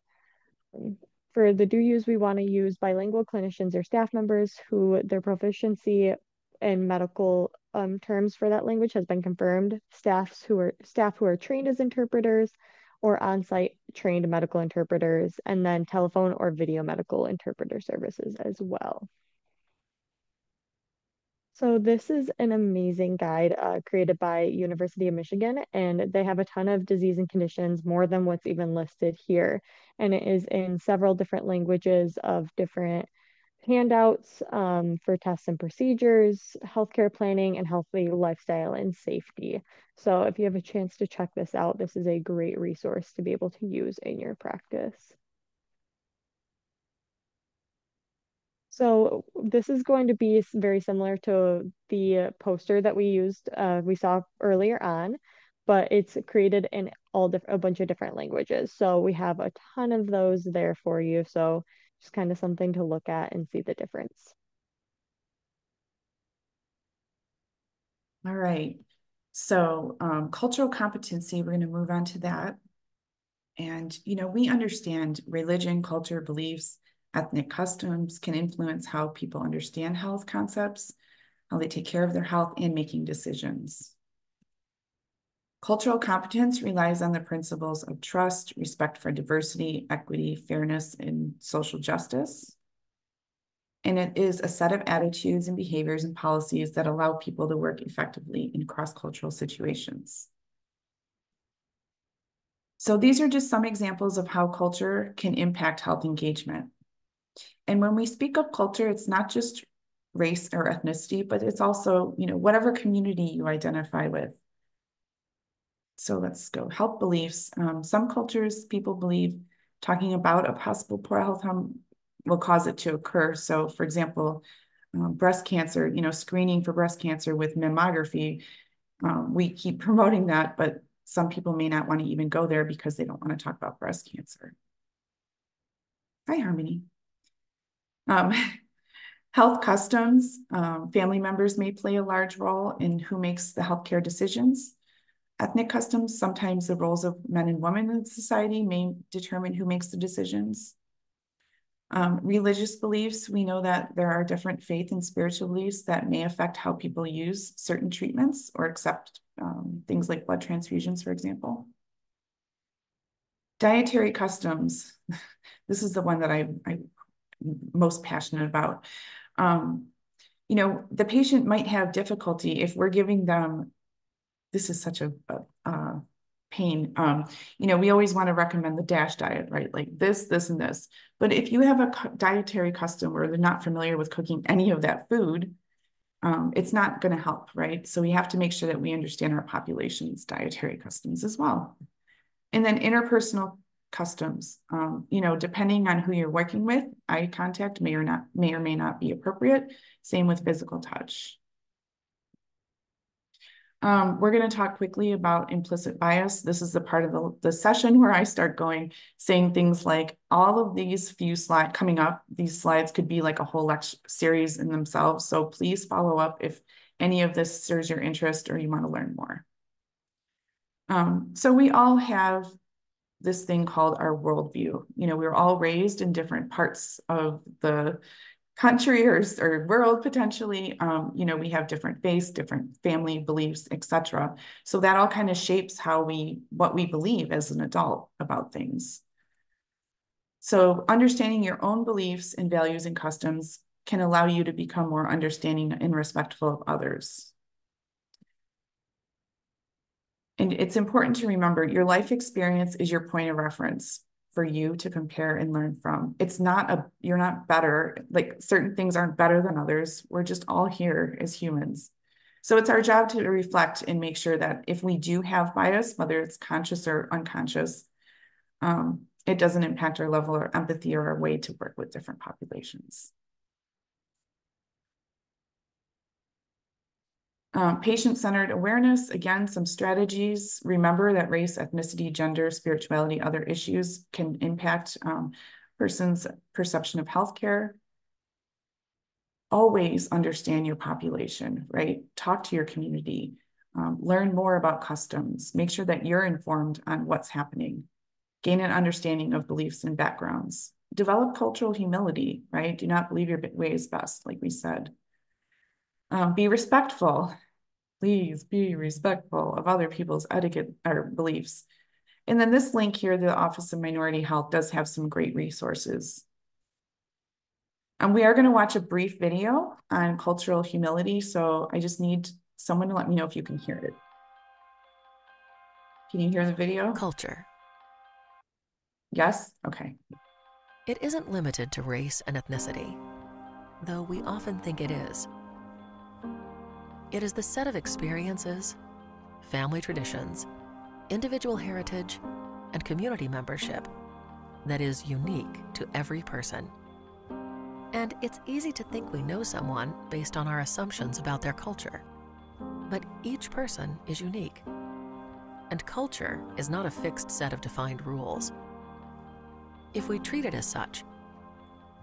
For the do use, we want to use bilingual clinicians or staff members who their proficiency in medical terms for that language has been confirmed. Staff who are trained as interpreters or on-site trained medical interpreters, and then telephone or video medical interpreter services as well. So this is an amazing guide created by University of Michigan, and they have a ton of disease and conditions, more than what's even listed here. And it is in several different languages of different handouts for tests and procedures, healthcare planning, and healthy lifestyle and safety. So if you have a chance to check this out, this is a great resource to be able to use in your practice. So this is going to be very similar to the poster that we saw earlier on, but it's created in a bunch of different languages. So we have a ton of those there for you. So just kind of something to look at and see the difference. All right. So cultural competency, we're going to move on to that. And, we understand religion, culture, beliefs, ethnic customs can influence how people understand health concepts, how they take care of their health, and making decisions. Cultural competence relies on the principles of trust, respect for diversity, equity, fairness, and social justice. And it is a set of attitudes and behaviors and policies that allow people to work effectively in cross-cultural situations. So these are just some examples of how culture can impact health engagement. And when we speak of culture, it's not just race or ethnicity, but it's also, whatever community you identify with. So let's go. Health beliefs. Some cultures, people believe talking about a possible poor health will cause it to occur. So for example, breast cancer, screening for breast cancer with mammography, we keep promoting that, but some people may not want to even go there because they don't want to talk about breast cancer. Hi, Harmony. Health customs, family members may play a large role in who makes the healthcare decisions. ethnic customs, sometimes the roles of men and women in society may determine who makes the decisions. Religious beliefs, we know that there are different faith and spiritual beliefs that may affect how people use certain treatments or accept things like blood transfusions, for example. Dietary customs, this is the one that I'm most passionate about. You know, the patient might have difficulty if we're giving them, this is such a pain. You know, we always want to recommend the DASH diet, right? Like this, and this. But if you have a dietary custom where they're not familiar with cooking any of that food, it's not going to help, right? So we have to make sure that we understand our population's dietary customs as well. And then interpersonal customs, you know, depending on who you're working with, eye contact may or may not be appropriate. Same with physical touch. We're going to talk quickly about implicit bias. This is the part of the session where I start saying things like all of these few slides coming up, these slides could be like a whole lecture series in themselves. So please follow up if any of this stirs your interest or you want to learn more. So we all have this thing called our worldview. You know, we were all raised in different parts of the country or world potentially. You know, we have different faiths, different family beliefs, etc. So that all kind of shapes what we believe as an adult about things. So understanding your own beliefs and values and customs can allow you to become more understanding and respectful of others. And it's important to remember your life experience is your point of reference for you to compare and learn from. It's not you're not better, like certain things aren't better than others. We're just all here as humans. So it's our job to reflect and make sure that if we do have bias, whether it's conscious or unconscious, it doesn't impact our level of empathy or our way to work with different populations. Patient-centered awareness, again, some strategies. Remember that race, ethnicity, gender, spirituality, other issues can impact person's perception of healthcare. Always understand your population, right? Talk to your community, learn more about customs, make sure that you're informed on what's happening, gain an understanding of beliefs and backgrounds, develop cultural humility, right? Do not believe your way is best, like we said. Be respectful. Please be respectful of other people's etiquette or beliefs. And then this link here, the Office of Minority Health does have some great resources. And we are going to watch a brief video on cultural humility. So I just need someone to let me know if you can hear it. Can you hear the video? Culture. Yes? Okay. It isn't limited to race and ethnicity, though we often think it is. It is the set of experiences, family traditions, individual heritage, and community membership that is unique to every person. And it's easy to think we know someone based on our assumptions about their culture. But each person is unique. And culture is not a fixed set of defined rules. If we treat it as such,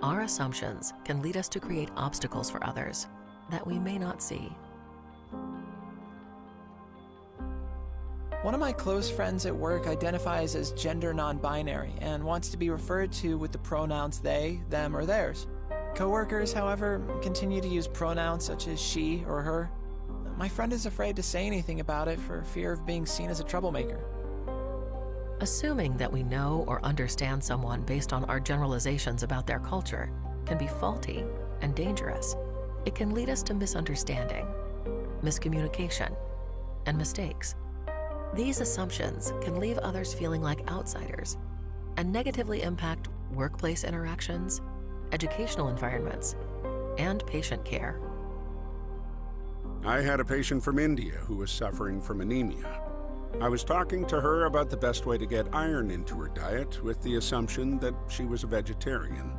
our assumptions can lead us to create obstacles for others that we may not see. One of my close friends at work identifies as gender non-binary and wants to be referred to with the pronouns they, them, or theirs. Coworkers, however, continue to use pronouns such as she or her. My friend is afraid to say anything about it for fear of being seen as a troublemaker. Assuming that we know or understand someone based on our generalizations about their culture can be faulty and dangerous. It can lead us to misunderstanding, miscommunication, and mistakes. These assumptions can leave others feeling like outsiders and negatively impact workplace interactions, educational environments, and patient care. I had a patient from India who was suffering from anemia. I was talking to her about the best way to get iron into her diet with the assumption that she was a vegetarian.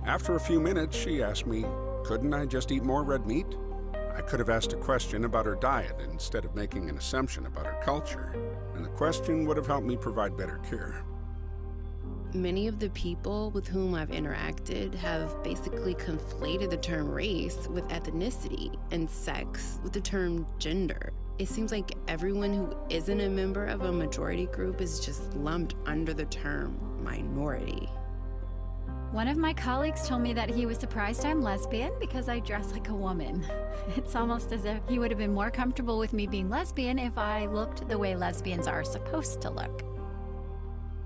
After a few minutes, she asked me, couldn't I just eat more red meat? I could have asked a question about her diet instead of making an assumption about her culture, and the question would have helped me provide better care. Many of the people with whom I've interacted have basically conflated the term race with ethnicity and sex with the term gender. it seems like everyone who isn't a member of a majority group is just lumped under the term minority. One of my colleagues told me that he was surprised I'm lesbian because I dress like a woman. It's almost as if he would have been more comfortable with me being lesbian if I looked the way lesbians are supposed to look.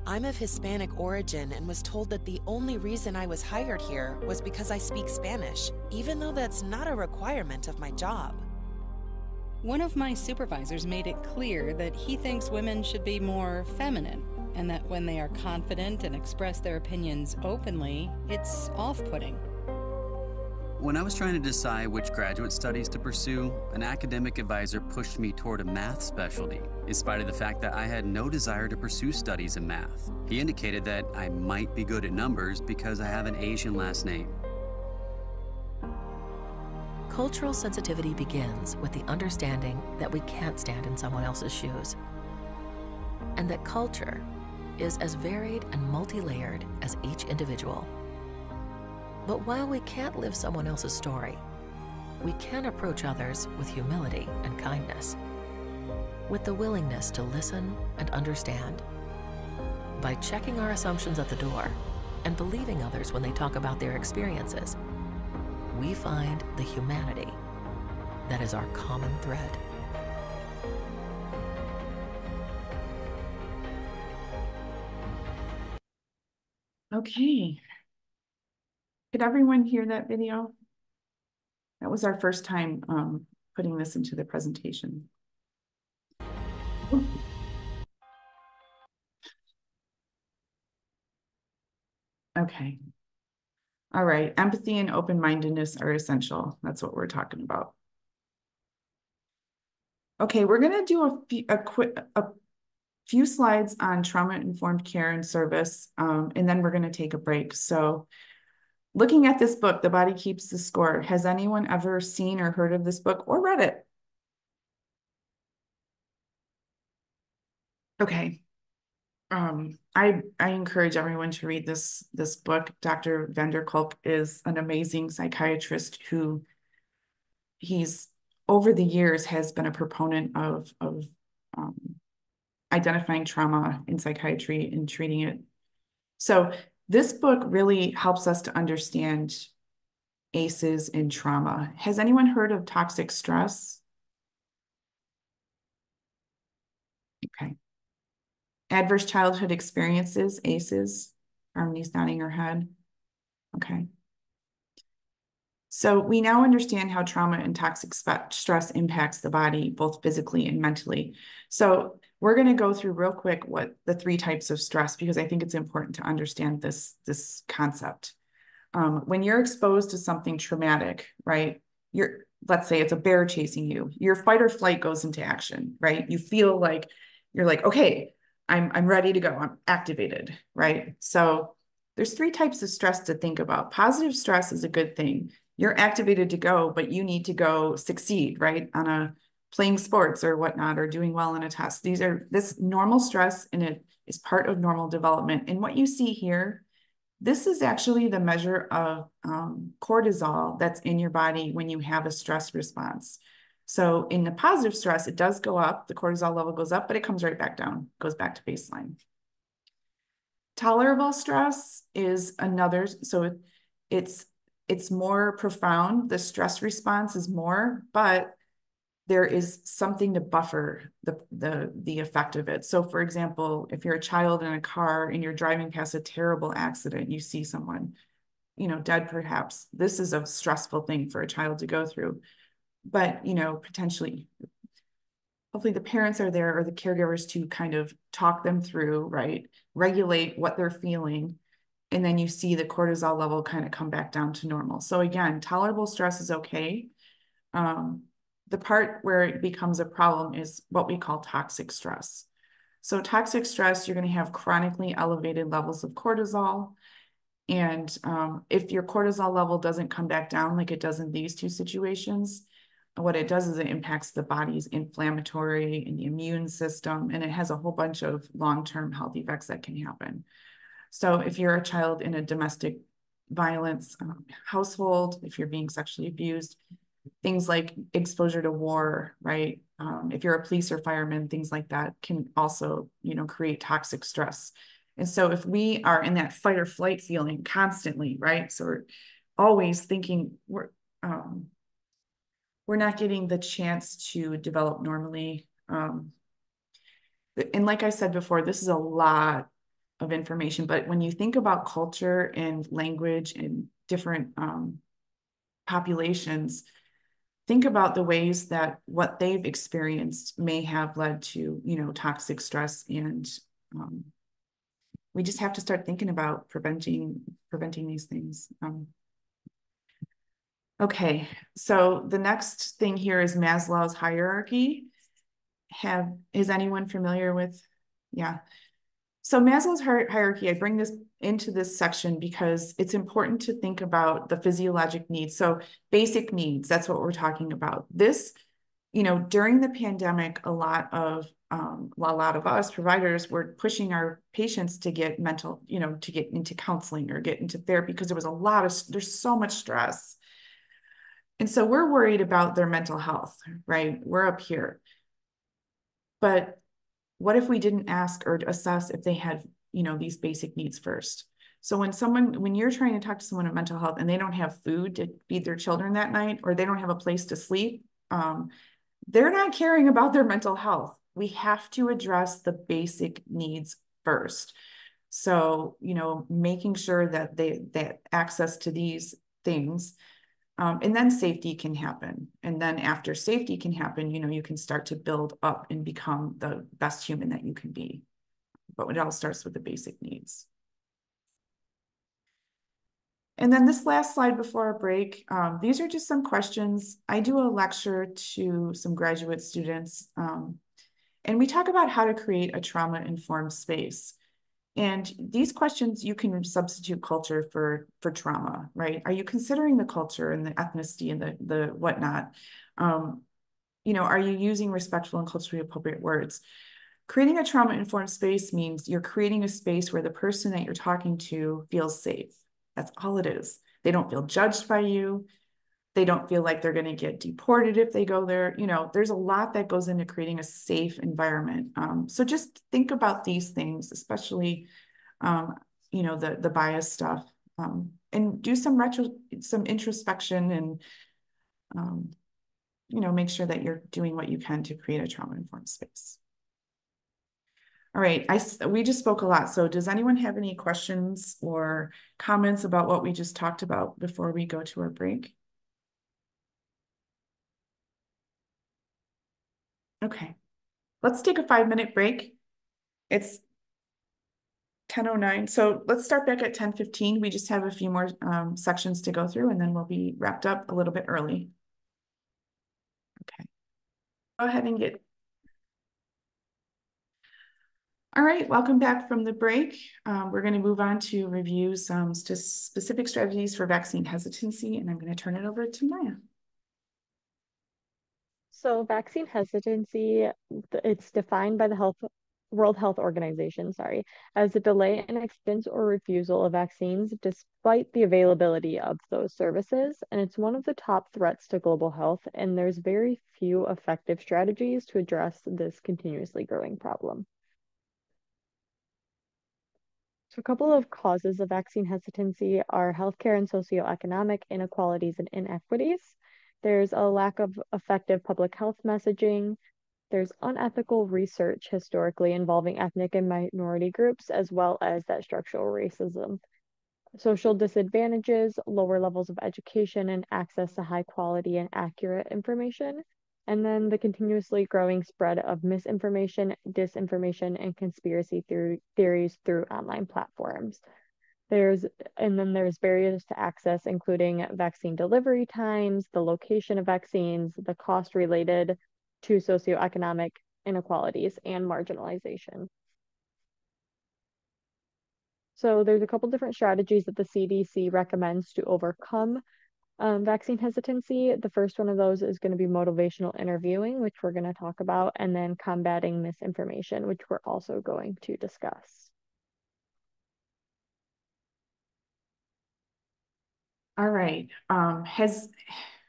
I'm of Hispanic origin and was told that the only reason I was hired here was because I speak Spanish, even though that's not a requirement of my job. One of my supervisors made it clear that he thinks women should be more feminine, and that when they are confident and express their opinions openly, it's off-putting. When I was trying to decide which graduate studies to pursue, an academic advisor pushed me toward a math specialty, in spite of the fact that I had no desire to pursue studies in math. He indicated that I might be good at numbers because I have an Asian last name. Cultural sensitivity begins with the understanding that we can't stand in someone else's shoes, and that culture is as varied and multi-layered as each individual. But while we can't live someone else's story, we can approach others with humility and kindness, with the willingness to listen and understand. By checking our assumptions at the door and believing others when they talk about their experiences, we find the humanity that is our common thread. Okay. Could everyone hear that video? That was our first time putting this into the presentation. Ooh. Okay. All right. Empathy and open-mindedness are essential. That's what we're talking about. Okay, we're going to do a few slides on trauma-informed care and service, and then we're going to take a break. So looking at this book, The Body Keeps the Score, has anyone ever seen or heard of this book or read it? Okay. I encourage everyone to read this book. Dr. Vanderkolk is an amazing psychiatrist who he's over the years has been a proponent of identifying trauma in psychiatry and treating it. So this book really helps us to understand ACEs in trauma. Has anyone heard of toxic stress? Okay. Adverse childhood experiences, ACEs. Harmony's nodding her head. Okay. So we now understand how trauma and toxic stress impacts the body, both physically and mentally. So we're going to go through real quick what the 3 types of stress, because I think it's important to understand this concept. When you're exposed to something traumatic, right? Let's say it's a bear chasing you, your fight or flight goes into action, right? You feel like you're like, okay, I'm ready to go. I'm activated, right? So there's 3 types of stress to think about. Positive stress is a good thing. You're activated to go, but you need to go succeed, right? On playing sports or whatnot, or doing well in a test. This normal stress, and it is part of normal development. And what you see here, this is actually the measure of cortisol that's in your body when you have a stress response. So in the positive stress, it does go up, the cortisol level goes up, but it comes right back down, goes back to baseline. Tolerable stress is another, so it's more profound. The stress response is more, but there is something to buffer the effect of it. So for example, if you're a child in a car and you're driving past a terrible accident, you see someone, dead perhaps. This is a stressful thing for a child to go through. But, potentially, hopefully the parents are there or the caregivers to kind of talk them through, right? Regulate what they're feeling. And then you see the cortisol level kind of come back down to normal. So again, tolerable stress is okay. The part where it becomes a problem is what we call toxic stress. So toxic stress, you're going to have chronically elevated levels of cortisol. And if your cortisol level doesn't come back down like it does in these 2 situations, what it does is it impacts the body's inflammatory and the immune system, and it has a whole bunch of long-term health effects that can happen. So if you're a child in a domestic violence household, if you're being sexually abused, things like exposure to war, right? If you're a police or fireman, things like that can also, create toxic stress. And so if we are in that fight or flight feeling constantly, right? So we're always thinking we're not getting the chance to develop normally. And like I said before, this is a lot of information, but when you think about culture and language and different populations, think about the ways that what they've experienced may have led to, toxic stress. And we just have to start thinking about preventing these things. Okay, so the next thing here is Maslow's hierarchy. Is anyone familiar with? Yeah. So Maslow's hierarchy, I bring this into this section because it's important to think about the physiologic needs. So basic needs, that's what we're talking about. This, during the pandemic, a lot of us providers were pushing our patients to get to get into counseling or get into therapy because there's so much stress. And so we're worried about their mental health, right? We're up here. But what if we didn't ask or assess if they had, these basic needs first? So when you're trying to talk to someone about mental health and they don't have food to feed their children that night, or they don't have a place to sleep, they're not caring about their mental health. We have to address the basic needs first. So, making sure that access to these things, and then safety can happen. And then after safety can happen, you can start to build up and become the best human that you can be. But it all starts with the basic needs. And then this last slide before our break, these are just some questions. I do a lecture to some graduate students, and we talk about how to create a trauma-informed space. And these questions, you can substitute culture for trauma, right? Are you considering the culture and the ethnicity and the whatnot? Are you using respectful and culturally appropriate words? Creating a trauma-informed space means you're creating a space where the person that you're talking to feels safe. That's all it is. They don't feel judged by you. They don't feel like they're going to get deported if they go there. There's a lot that goes into creating a safe environment. So just think about these things, especially, the bias stuff, and do some introspection and, make sure that you're doing what you can to create a trauma-informed space. All right, we just spoke a lot. So does anyone have any questions or comments about what we just talked about before we go to our break? Okay, let's take a 5-minute break. It's 10:09, so let's start back at 10:15. We just have a few more sections to go through, and then we'll be wrapped up a little bit early. Okay, go ahead and get. All right, welcome back from the break. We're going to move on to review some specific strategies for vaccine hesitancy, and I'm going to turn it over to Maya. So vaccine hesitancy, it's defined by the World Health Organization, as a delay in acceptance or refusal of vaccines despite the availability of those services. And it's one of the top threats to global health, and there's very few effective strategies to address this continuously growing problem. So a couple of causes of vaccine hesitancy are healthcare and socioeconomic inequalities and inequities. There's a lack of effective public health messaging. There's unethical research historically involving ethnic and minority groups, as well as that structural racism. Social disadvantages, lower levels of education, and access to high quality and accurate information. And then the continuously growing spread of misinformation, disinformation, and conspiracy theories through online platforms. There's barriers to access, including vaccine delivery times, the location of vaccines, the cost related to socioeconomic inequalities, and marginalization. So there's a couple different strategies that the CDC recommends to overcome vaccine hesitancy. The first one of those is going to be motivational interviewing, which we're going to talk about, and then combating misinformation, which we're also going to discuss. All right.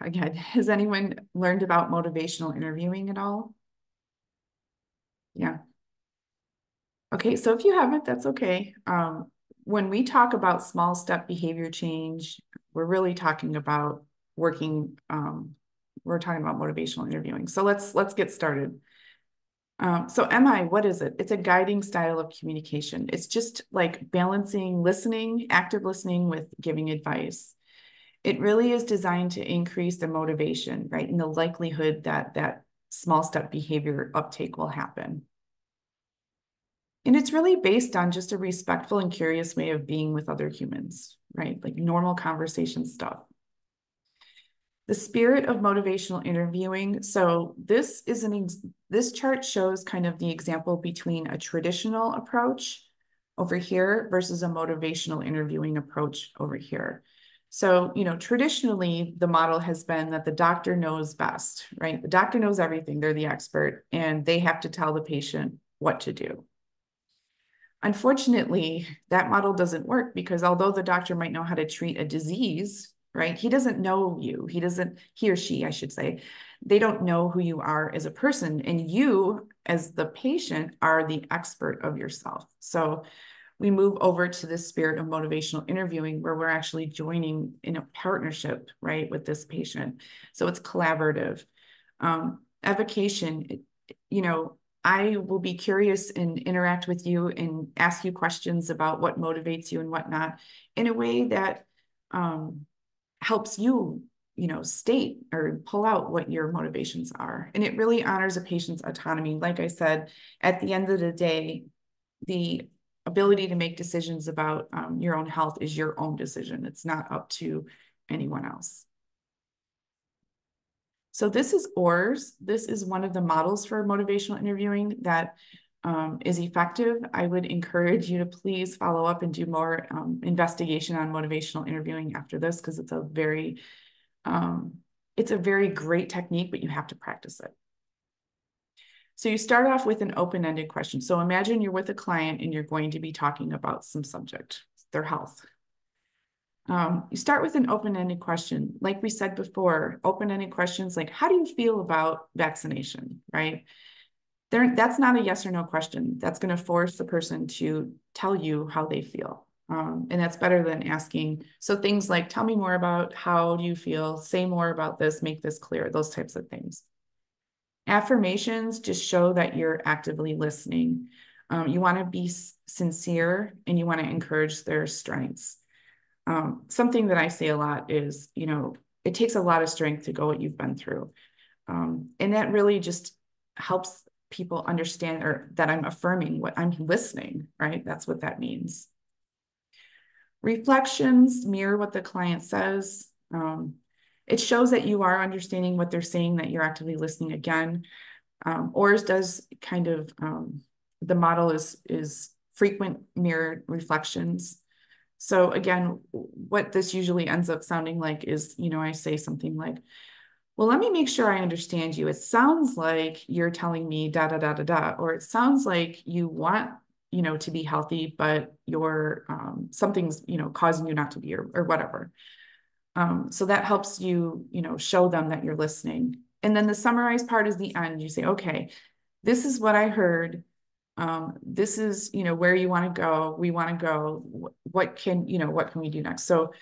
again, has anyone learned about motivational interviewing at all? Yeah. Okay, so if you haven't, that's okay. When we talk about small step behavior change, we're really talking about working, we're talking about motivational interviewing. So let's get started. So MI, what is it? It's a guiding style of communication. It's just like balancing listening, active listening with giving advice. It really is designed to increase the motivation, right? And the likelihood that that small step behavior uptake will happen. And it's really based on just a respectful and curious way of being with other humans, right? Like normal conversation stuff. The spirit of motivational interviewing. So this chart shows kind of the example between a traditional approach over here versus a motivational interviewing approach over here. So, traditionally the model has been that the doctor knows best, right? The doctor knows everything. They're the expert and they have to tell the patient what to do. Unfortunately, that model doesn't work because although the doctor might know how to treat a disease, right? He doesn't know you. He or she, I should say, they don't know who you are as a person. And you, as the patient, are the expert of yourself. So we move over to the spirit of motivational interviewing where we're actually joining in a partnership, right, with this patient. So it's collaborative. Evocation, I will be curious and interact with you and ask you questions about what motivates you and whatnot in a way that helps you, state or pull out what your motivations are. And it really honors a patient's autonomy. Like I said, at the end of the day, the ability to make decisions about your own health is your own decision. It's not up to anyone else. So this is ORS. This is one of the models for motivational interviewing that is effective. I would encourage you to please follow up and do more investigation on motivational interviewing after this because it's a very great technique, but you have to practice it. So you start off with an open-ended question. So imagine you're with a client and you're going to be talking about some subject, their health. You start with an open-ended question. Like we said before, open-ended questions like, how do you feel about vaccination, right? That's not a yes or no question. That's going to force the person to tell you how they feel. And that's better than asking. So things like, tell me more about how do you feel, say more about this, make this clear, those types of things. Affirmations just show that you're actively listening. You want to be sincere and you want to encourage their strengths. Something that I say a lot is, it takes a lot of strength to go what you've been through. And that really just helps people understand or that I'm affirming what I'm listening, right? That's what that means. Reflections mirror what the client says. It shows that you are understanding what they're saying, that you're actively listening again. ORS does kind of, the model is frequent mirror reflections. So again, what this usually ends up sounding like is, I say something like, well, let me make sure I understand you. It sounds like you're telling me da, da, da, da, da, or it sounds like you want, to be healthy, but you're, something's, causing you not to be or whatever. So that helps you, show them that you're listening. And then the summarized part is the end. You say, okay, this is what I heard. This is, where you want to go. We want to go. What can we do next? So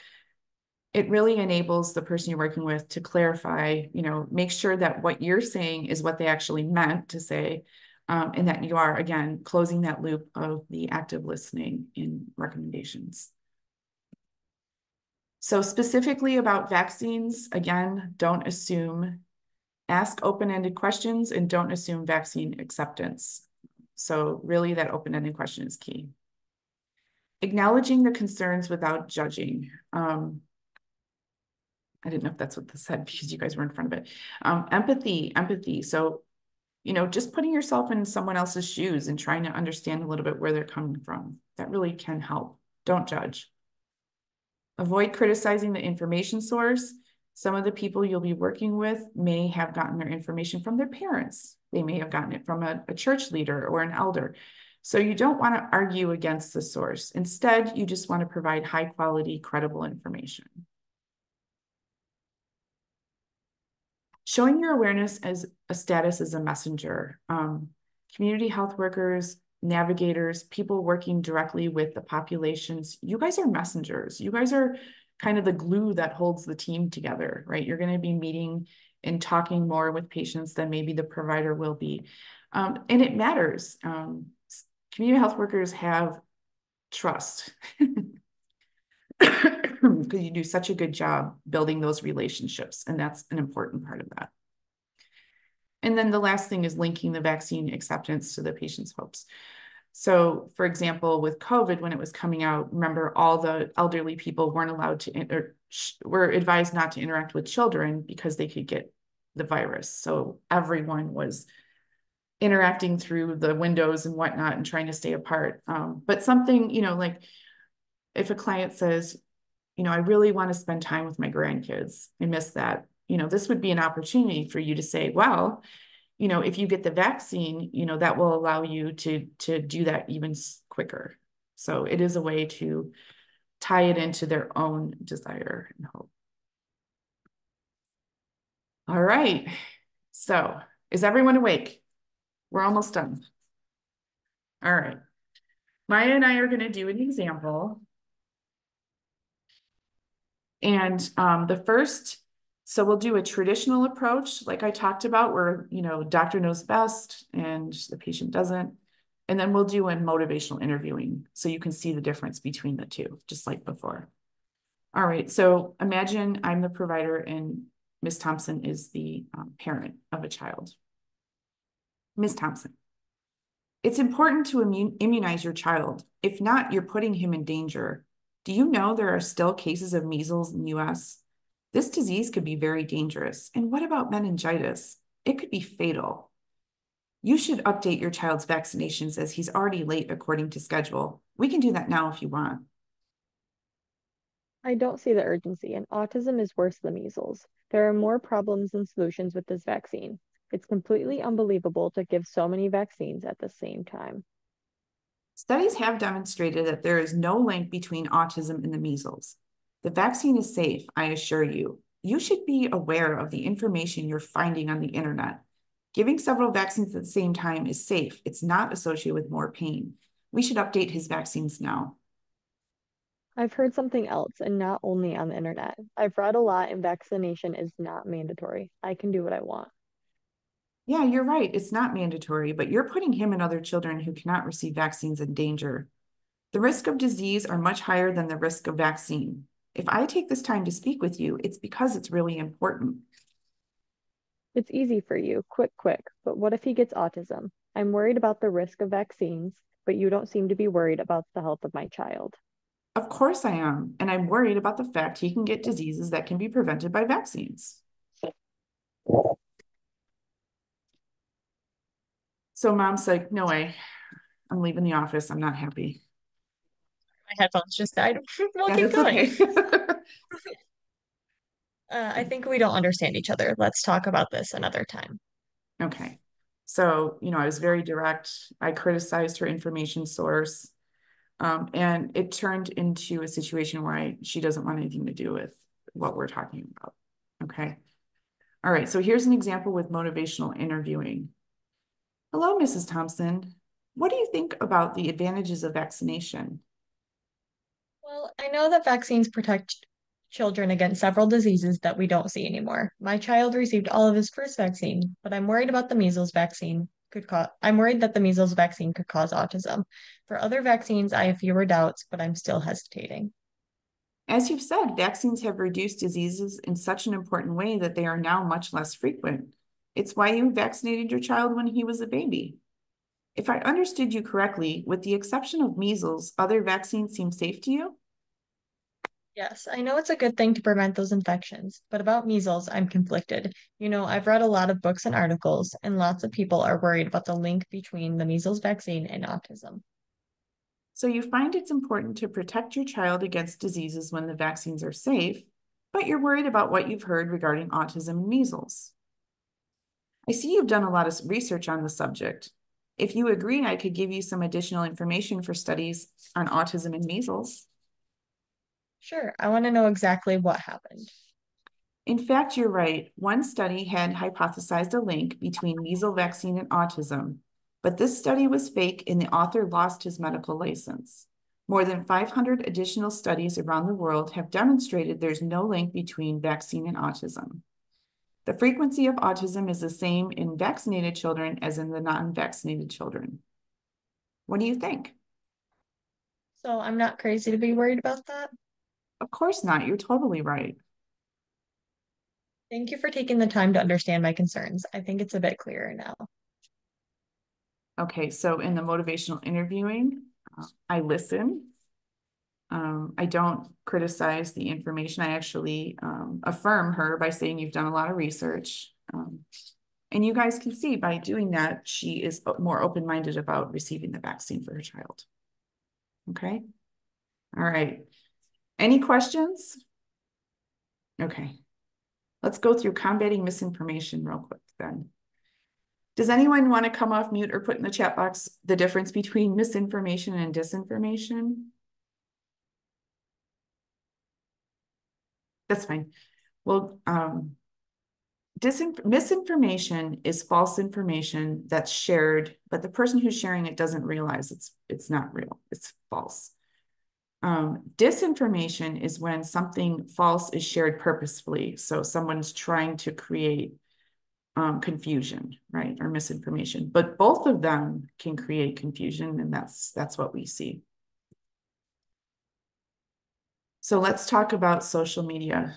it really enables the person you're working with to clarify, make sure that what you're saying is what they actually meant to say. And that you are, again, closing that loop of the active listening in recommendations. So specifically about vaccines, again, don't assume, ask open-ended questions and don't assume vaccine acceptance. So really that open-ended question is key. Acknowledging the concerns without judging. I didn't know if that's what this said because you guys were in front of it. Empathy. So, just putting yourself in someone else's shoes and trying to understand a little bit where they're coming from. That really can help. Don't judge. Avoid criticizing the information source. Some of the people you'll be working with may have gotten their information from their parents. They may have gotten it from a church leader or an elder. So you don't want to argue against the source. Instead, you just want to provide high quality, credible information. Showing your awareness as a status as a messenger. Community health workers, navigators, people working directly with the populations, you guys are messengers. You guys are kind of the glue that holds the team together, right? You're going to be meeting and talking more with patients than maybe the provider will be. And it matters. Community health workers have trust because you do such a good job building those relationships, and that's an important part of that. And then the last thing is linking the vaccine acceptance to the patient's hopes. So, for example, with COVID, when it was coming out, remember all the elderly people weren't allowed to, or were advised not to interact with children because they could get the virus. So everyone was interacting through the windows and whatnot and trying to stay apart. But something, like if a client says, I really want to spend time with my grandkids, I miss that. This would be an opportunity for you to say, well, if you get the vaccine, that will allow you to do that even quicker. So it is a way to tie it into their own desire and hope. All right. So is everyone awake? We're almost done. All right. Maya and I are going to do an example. And so we'll do a traditional approach, like I talked about, where, doctor knows best and the patient doesn't. And then we'll do a motivational interviewing so you can see the difference between the two, just like before. All right, so imagine I'm the provider and Ms. Thompson is the parent of a child. Ms. Thompson, it's important to immunize your child. If not, you're putting him in danger. Do you know there are still cases of measles in the US? This disease could be very dangerous. And what about meningitis? It could be fatal. You should update your child's vaccinations as he's already late according to schedule. We can do that now if you want. I don't see the urgency, and autism is worse than measles. There are more problems than solutions with this vaccine. It's completely unbelievable to give so many vaccines at the same time. Studies have demonstrated that there is no link between autism and the measles. The vaccine is safe, I assure you. You should be aware of the information you're finding on the internet. Giving several vaccines at the same time is safe. It's not associated with more pain. We should update his vaccines now. I've heard something else, and not only on the internet. I've read a lot, and vaccination is not mandatory. I can do what I want. Yeah, you're right. It's not mandatory, but you're putting him and other children who cannot receive vaccines in danger. The risk of disease are much higher than the risk of vaccine. If I take this time to speak with you, it's because it's really important. It's easy for you, quick, but what if he gets autism? I'm worried about the risk of vaccines, but you don't seem to be worried about the health of my child. Of course I am, and I'm worried about the fact he can get diseases that can be prevented by vaccines. So mom's like, no way, I'm leaving the office. I'm not happy. My headphones just died. We'll Yeah, keep going. Okay. I think we don't understand each other. Let's talk about this another time. Okay. So, I was very direct. I criticized her information source. And it turned into a situation where she doesn't want anything to do with what we're talking about. Okay. All right. So here's an example with motivational interviewing. Hello, Mrs. Thompson. What do you think about the advantages of vaccination? Well, I know that vaccines protect children against several diseases that we don't see anymore. My child received all of his first vaccine, but I'm worried about the measles vaccine I'm worried that the measles vaccine could cause autism. For other vaccines, I have fewer doubts, but I'm still hesitating. As you've said, vaccines have reduced diseases in such an important way that they are now much less frequent. It's why you vaccinated your child when he was a baby. If I understood you correctly, with the exception of measles, other vaccines seem safe to you? Yes, I know it's a good thing to prevent those infections, but about measles, I'm conflicted. I've read a lot of books and articles, and lots of people are worried about the link between the measles vaccine and autism. So you find it's important to protect your child against diseases when the vaccines are safe, but you're worried about what you've heard regarding autism and measles. I see you've done a lot of research on the subject. If you agree, I could give you some additional information for studies on autism and measles. Sure, I want to know exactly what happened. In fact, you're right. One study had hypothesized a link between measles vaccine and autism, but this study was fake and the author lost his medical license. More than 500 additional studies around the world have demonstrated there's no link between vaccine and autism. The frequency of autism is the same in vaccinated children as in the non-vaccinated children. What do you think? So I'm not crazy to be worried about that. Of course not. You're totally right. Thank you for taking the time to understand my concerns. I think it's a bit clearer now. Okay, so in the motivational interviewing, I listen. I don't criticize the information. I actually affirm her by saying you've done a lot of research. And you guys can see by doing that, she is more open-minded about receiving the vaccine for her child. Okay. All right. Any questions? Okay. Let's go through combating misinformation real quick then. Does anyone want to come off mute or put in the chat box the difference between misinformation and disinformation? That's fine. Well, misinformation is false information that's shared, but the person who's sharing it doesn't realize it's not real. It's false. Disinformation is when something false is shared purposefully. So someone's trying to create confusion, right? Or misinformation. But both of them can create confusion, and that's what we see. So let's talk about social media.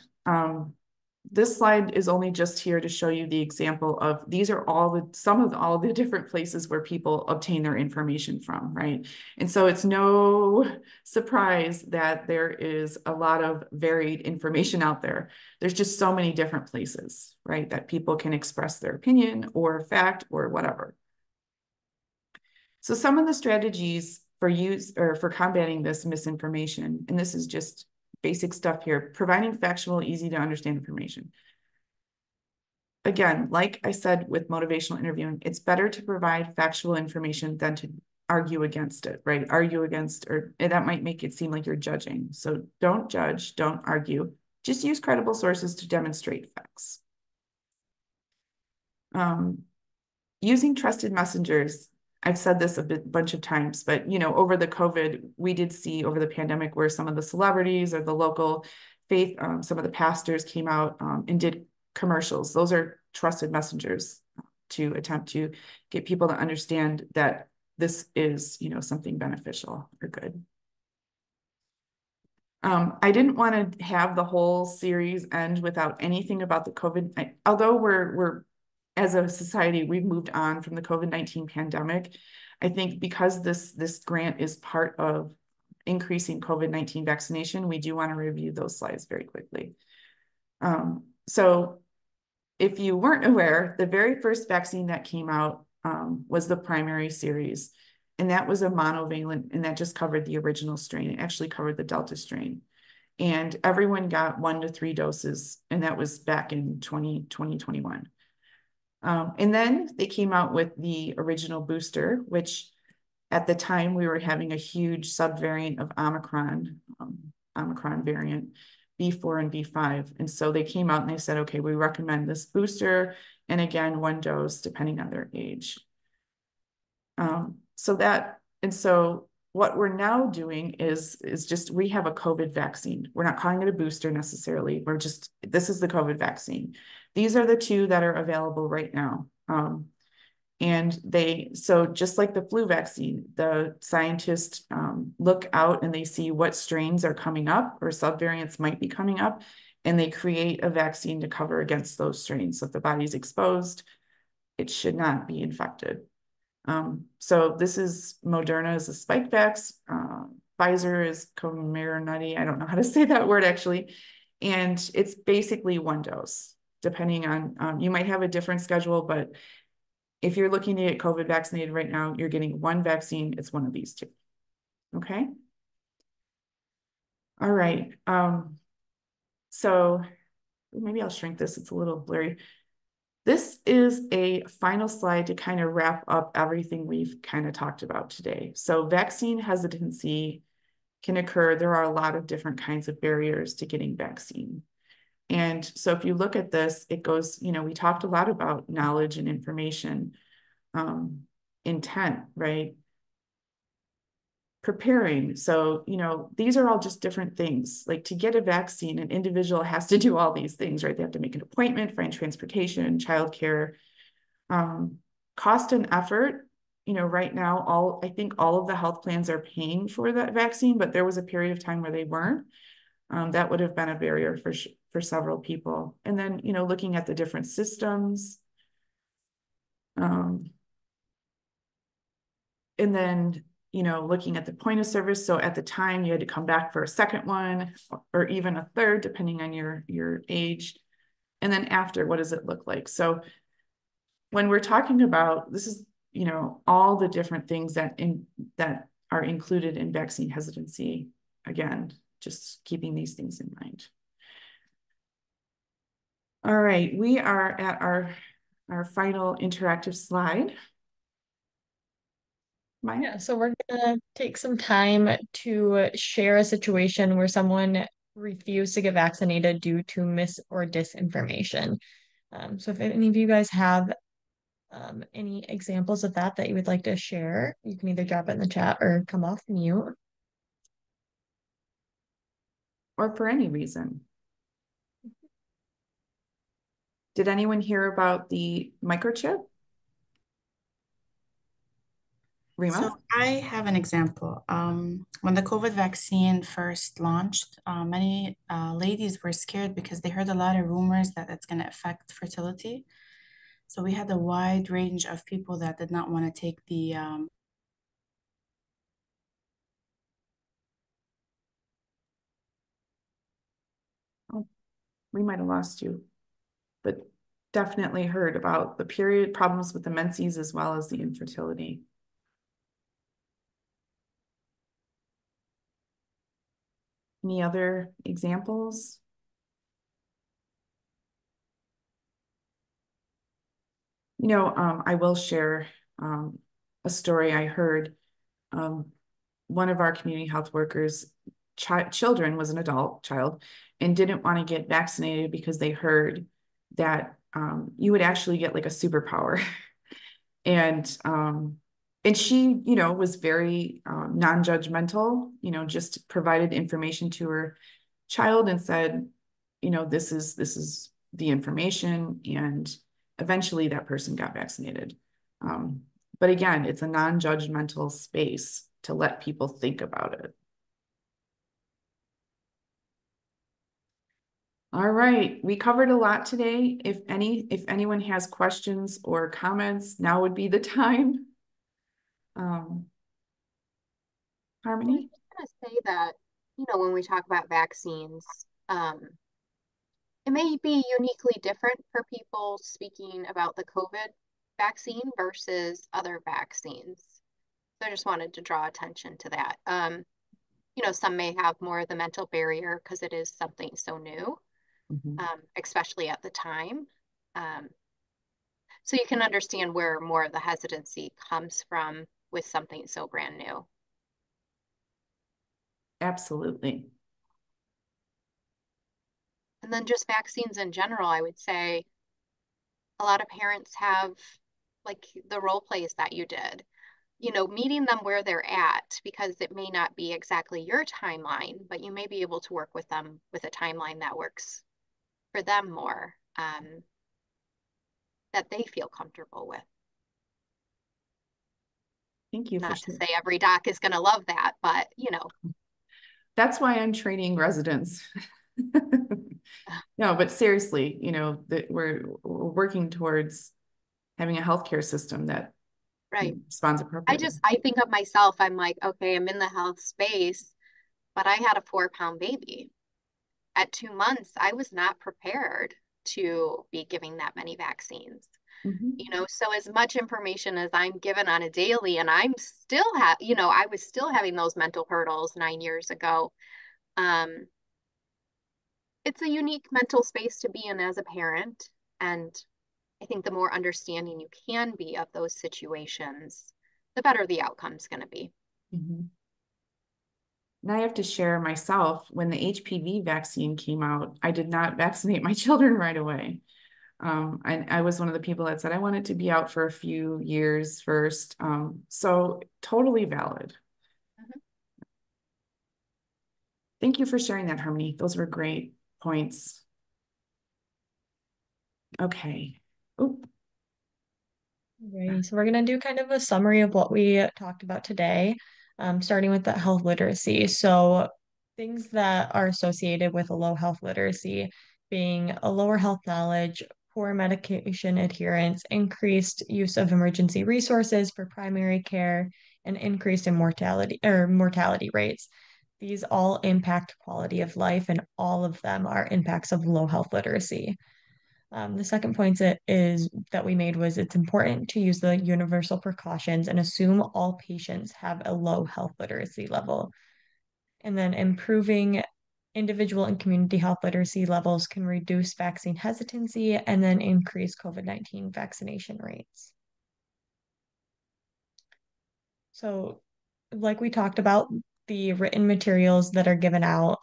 This slide is only just here to show you the example of these are some of all the different places where people obtain their information from, right? And so it's no surprise that there is a lot of varied information out there. There's just so many different places, right, that people can express their opinion or fact or whatever. So some of the strategies for use or for combating this misinformation, and this is just basic stuff here, providing factual, easy to understand information. Again, like I said with motivational interviewing, it's better to provide factual information than to argue against it, right? Argue against, or that might make it seem like you're judging. So don't judge, don't argue, just use credible sources to demonstrate facts. Using trusted messengers. I've said this a bunch of times, but over the COVID, we did see over the pandemic where some of the celebrities or the local faith, some of the pastors came out and did commercials. Those are trusted messengers to attempt to get people to understand that this is, something beneficial or good. I didn't want to have the whole series end without anything about the COVID. Although we're as a society, we've moved on from the COVID-19 pandemic. I think because this grant is part of increasing COVID-19 vaccination, we do want to review those slides very quickly. So if you weren't aware, the very first vaccine that came out was the primary series. And that was a monovalent, and that just covered the original strain. It actually covered the Delta strain. And everyone got 1 to 3 doses, and that was back in 2021. And then they came out with the original booster, which at the time we were having a huge subvariant of Omicron variant, B4 and B5. And so they came out and they said, okay, we recommend this booster. And again, 1 dose depending on their age. So what we're now doing is just, we have a COVID vaccine. We're not calling it a booster necessarily. This is the COVID vaccine. These are the 2 that are available right now. So just like the flu vaccine, the scientists look out and they see what strains are coming up or subvariants might be coming up, and they create a vaccine to cover against those strains. So if the body's exposed, it should not be infected. So this is Moderna is a Spikevax, Pfizer is Comirnaty. I don't know how to say that word actually. And it's basically 1 dose, depending on, you might have a different schedule, but if you're looking to get COVID vaccinated right now, you're getting 1 vaccine. It's one of these 2. Okay. All right. So maybe I'll shrink this. It's a little blurry. This is a final slide to kind of wrap up everything we've kind of talked about today. So vaccine hesitancy can occur. There are a lot of different kinds of barriers to getting vaccine. And so if you look at this, it goes, we talked a lot about knowledge and information, intent, right? Preparing. So, these are all just different things. Like to get a vaccine, an individual has to do all these things, right? They have to make an appointment, find transportation, childcare, cost and effort. Right now, I think all of the health plans are paying for that vaccine, but there was a period of time where they weren't. That would have been a barrier for several people. And then, looking at the different systems. And then, looking at the point of service. So at the time you had to come back for a second one or even a third, depending on your age. And then after, what does it look like? So when we're talking about, this is, all the different things that are included in vaccine hesitancy. Again, just keeping these things in mind. All right, we are at our final interactive slide. Maya? Yeah, so we're gonna take some time to share a situation where someone refused to get vaccinated due to mis or disinformation. So if any of you guys have any examples of that you would like to share, you can either drop it in the chat or come off mute. Or for any reason. Did anyone hear about the microchip? Rima? So I have an example. When the COVID vaccine first launched, many ladies were scared because they heard a lot of rumors that it's going to affect fertility. So we had a wide range of people that did not want to take the Oh, we might have lost you, but definitely heard about the period problems with the menses as well as the infertility. Any other examples? I will share a story I heard. One of our community health workers' children was an adult child and didn't want to get vaccinated because they heard that you would actually get like a superpower. and she, was very non-judgmental, just provided information to her child and said, this is the information. And eventually that person got vaccinated. But again, it's a non-judgmental space to let people think about it. All right, we covered a lot today. If anyone has questions or comments, now would be the time. Harmony? I was just going to say that, when we talk about vaccines, it may be uniquely different for people speaking about the COVID vaccine versus other vaccines. So I just wanted to draw attention to that. Some may have more of the mental barrier because it is something so new, especially at the time. So you can understand where more of the hesitancy comes from with something so brand new. Absolutely. And then just vaccines in general, I would say a lot of parents have like the role plays that you did, meeting them where they're at, because it may not be exactly your timeline, but you may be able to work with them with a timeline that works for them more, that they feel comfortable with. Thank you. Not to say every doc is going to love that, but That's why I'm training residents. No, but seriously, that we're working towards having a healthcare system that right. responds appropriately. I think of myself, I'm like, okay, I'm in the health space, but I had a 4-pound baby. At 2 months, I was not prepared to be giving that many vaccines. So as much information as I'm given on a daily, and I'm still I was still having those mental hurdles 9 years ago. It's a unique mental space to be in as a parent. And I think the more understanding you can be of those situations, the better the outcome's going to be. And I have to share myself, when the HPV vaccine came out, I did not vaccinate my children right away. I was one of the people that said I wanted to be out for a few years first. So totally valid. Thank you for sharing that, Harmony. Those were great points. Okay. Oop. Alrighty, so we're going to do kind of a summary of what we talked about today, starting with the health literacy. So things that are associated with a low health literacy being a lower health knowledge, poor medication adherence, increased use of emergency resources for primary care, and increased in mortality rates. These all impact quality of life, and all of them are impacts of low health literacy. The second point that we made was it's important to use the universal precautions and assume all patients have a low health literacy level. And then improving individual and community health literacy levels can reduce vaccine hesitancy and then increase COVID-19 vaccination rates. So, like we talked about, the written materials that are given out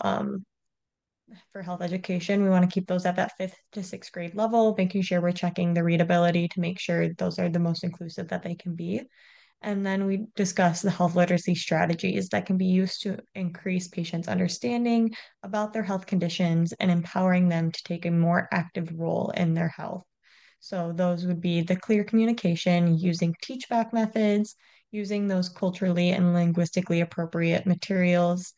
for health education, we want to keep those at that 5th to 6th grade level, making sure we're checking the readability to make sure those are the most inclusive that they can be. And then we discuss the health literacy strategies that can be used to increase patients' understanding about their health conditions and empowering them to take a more active role in their health. So those would be the clear communication, using teach back methods, using those culturally and linguistically appropriate materials,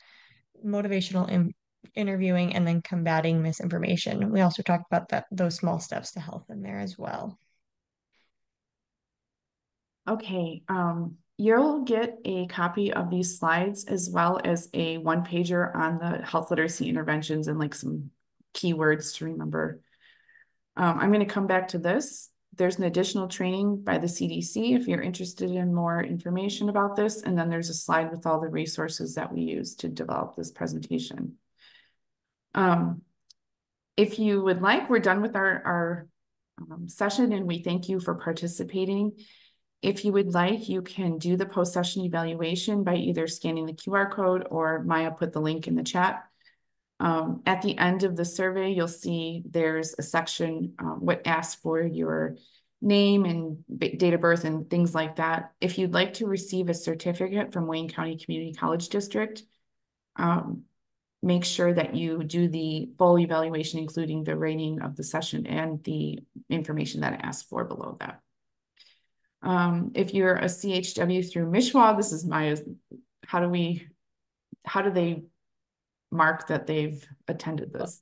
motivational interviewing, and then combating misinformation. We also talked about those small steps to health in there as well. Okay, you'll get a copy of these slides as well as a one-pager on the health literacy interventions and like some keywords to remember. I'm going to come back to this. There's an additional training by the CDC if you're interested in more information about this. And then there's a slide with all the resources that we use to develop this presentation. If you would like, we're done with our session, and we thank you for participating. If you would like, you can do the post-session evaluation by either scanning the QR code, or Maya put the link in the chat. At the end of the survey, you'll see there's a section what asks for your name and date of birth and things like that. If you'd like to receive a certificate from Wayne County Community College District, make sure that you do the full evaluation, including the rating of the session and the information that it asks for below that. If you're a CHW through Mishwa, this is Maya's, how do they mark that they've attended this?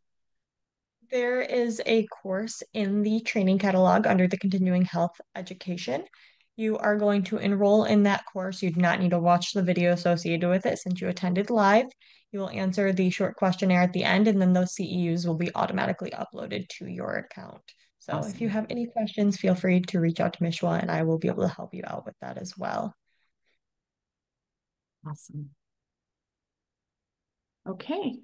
There is a course in the training catalog under the continuing health education. You are going to enroll in that course. You do not need to watch the video associated with it since you attended live. You will answer the short questionnaire at the end, and then those CEUs will be automatically uploaded to your account. So awesome. If you have any questions, feel free to reach out to Mishwa and I will be able to help you out with that as well. Awesome. Okay.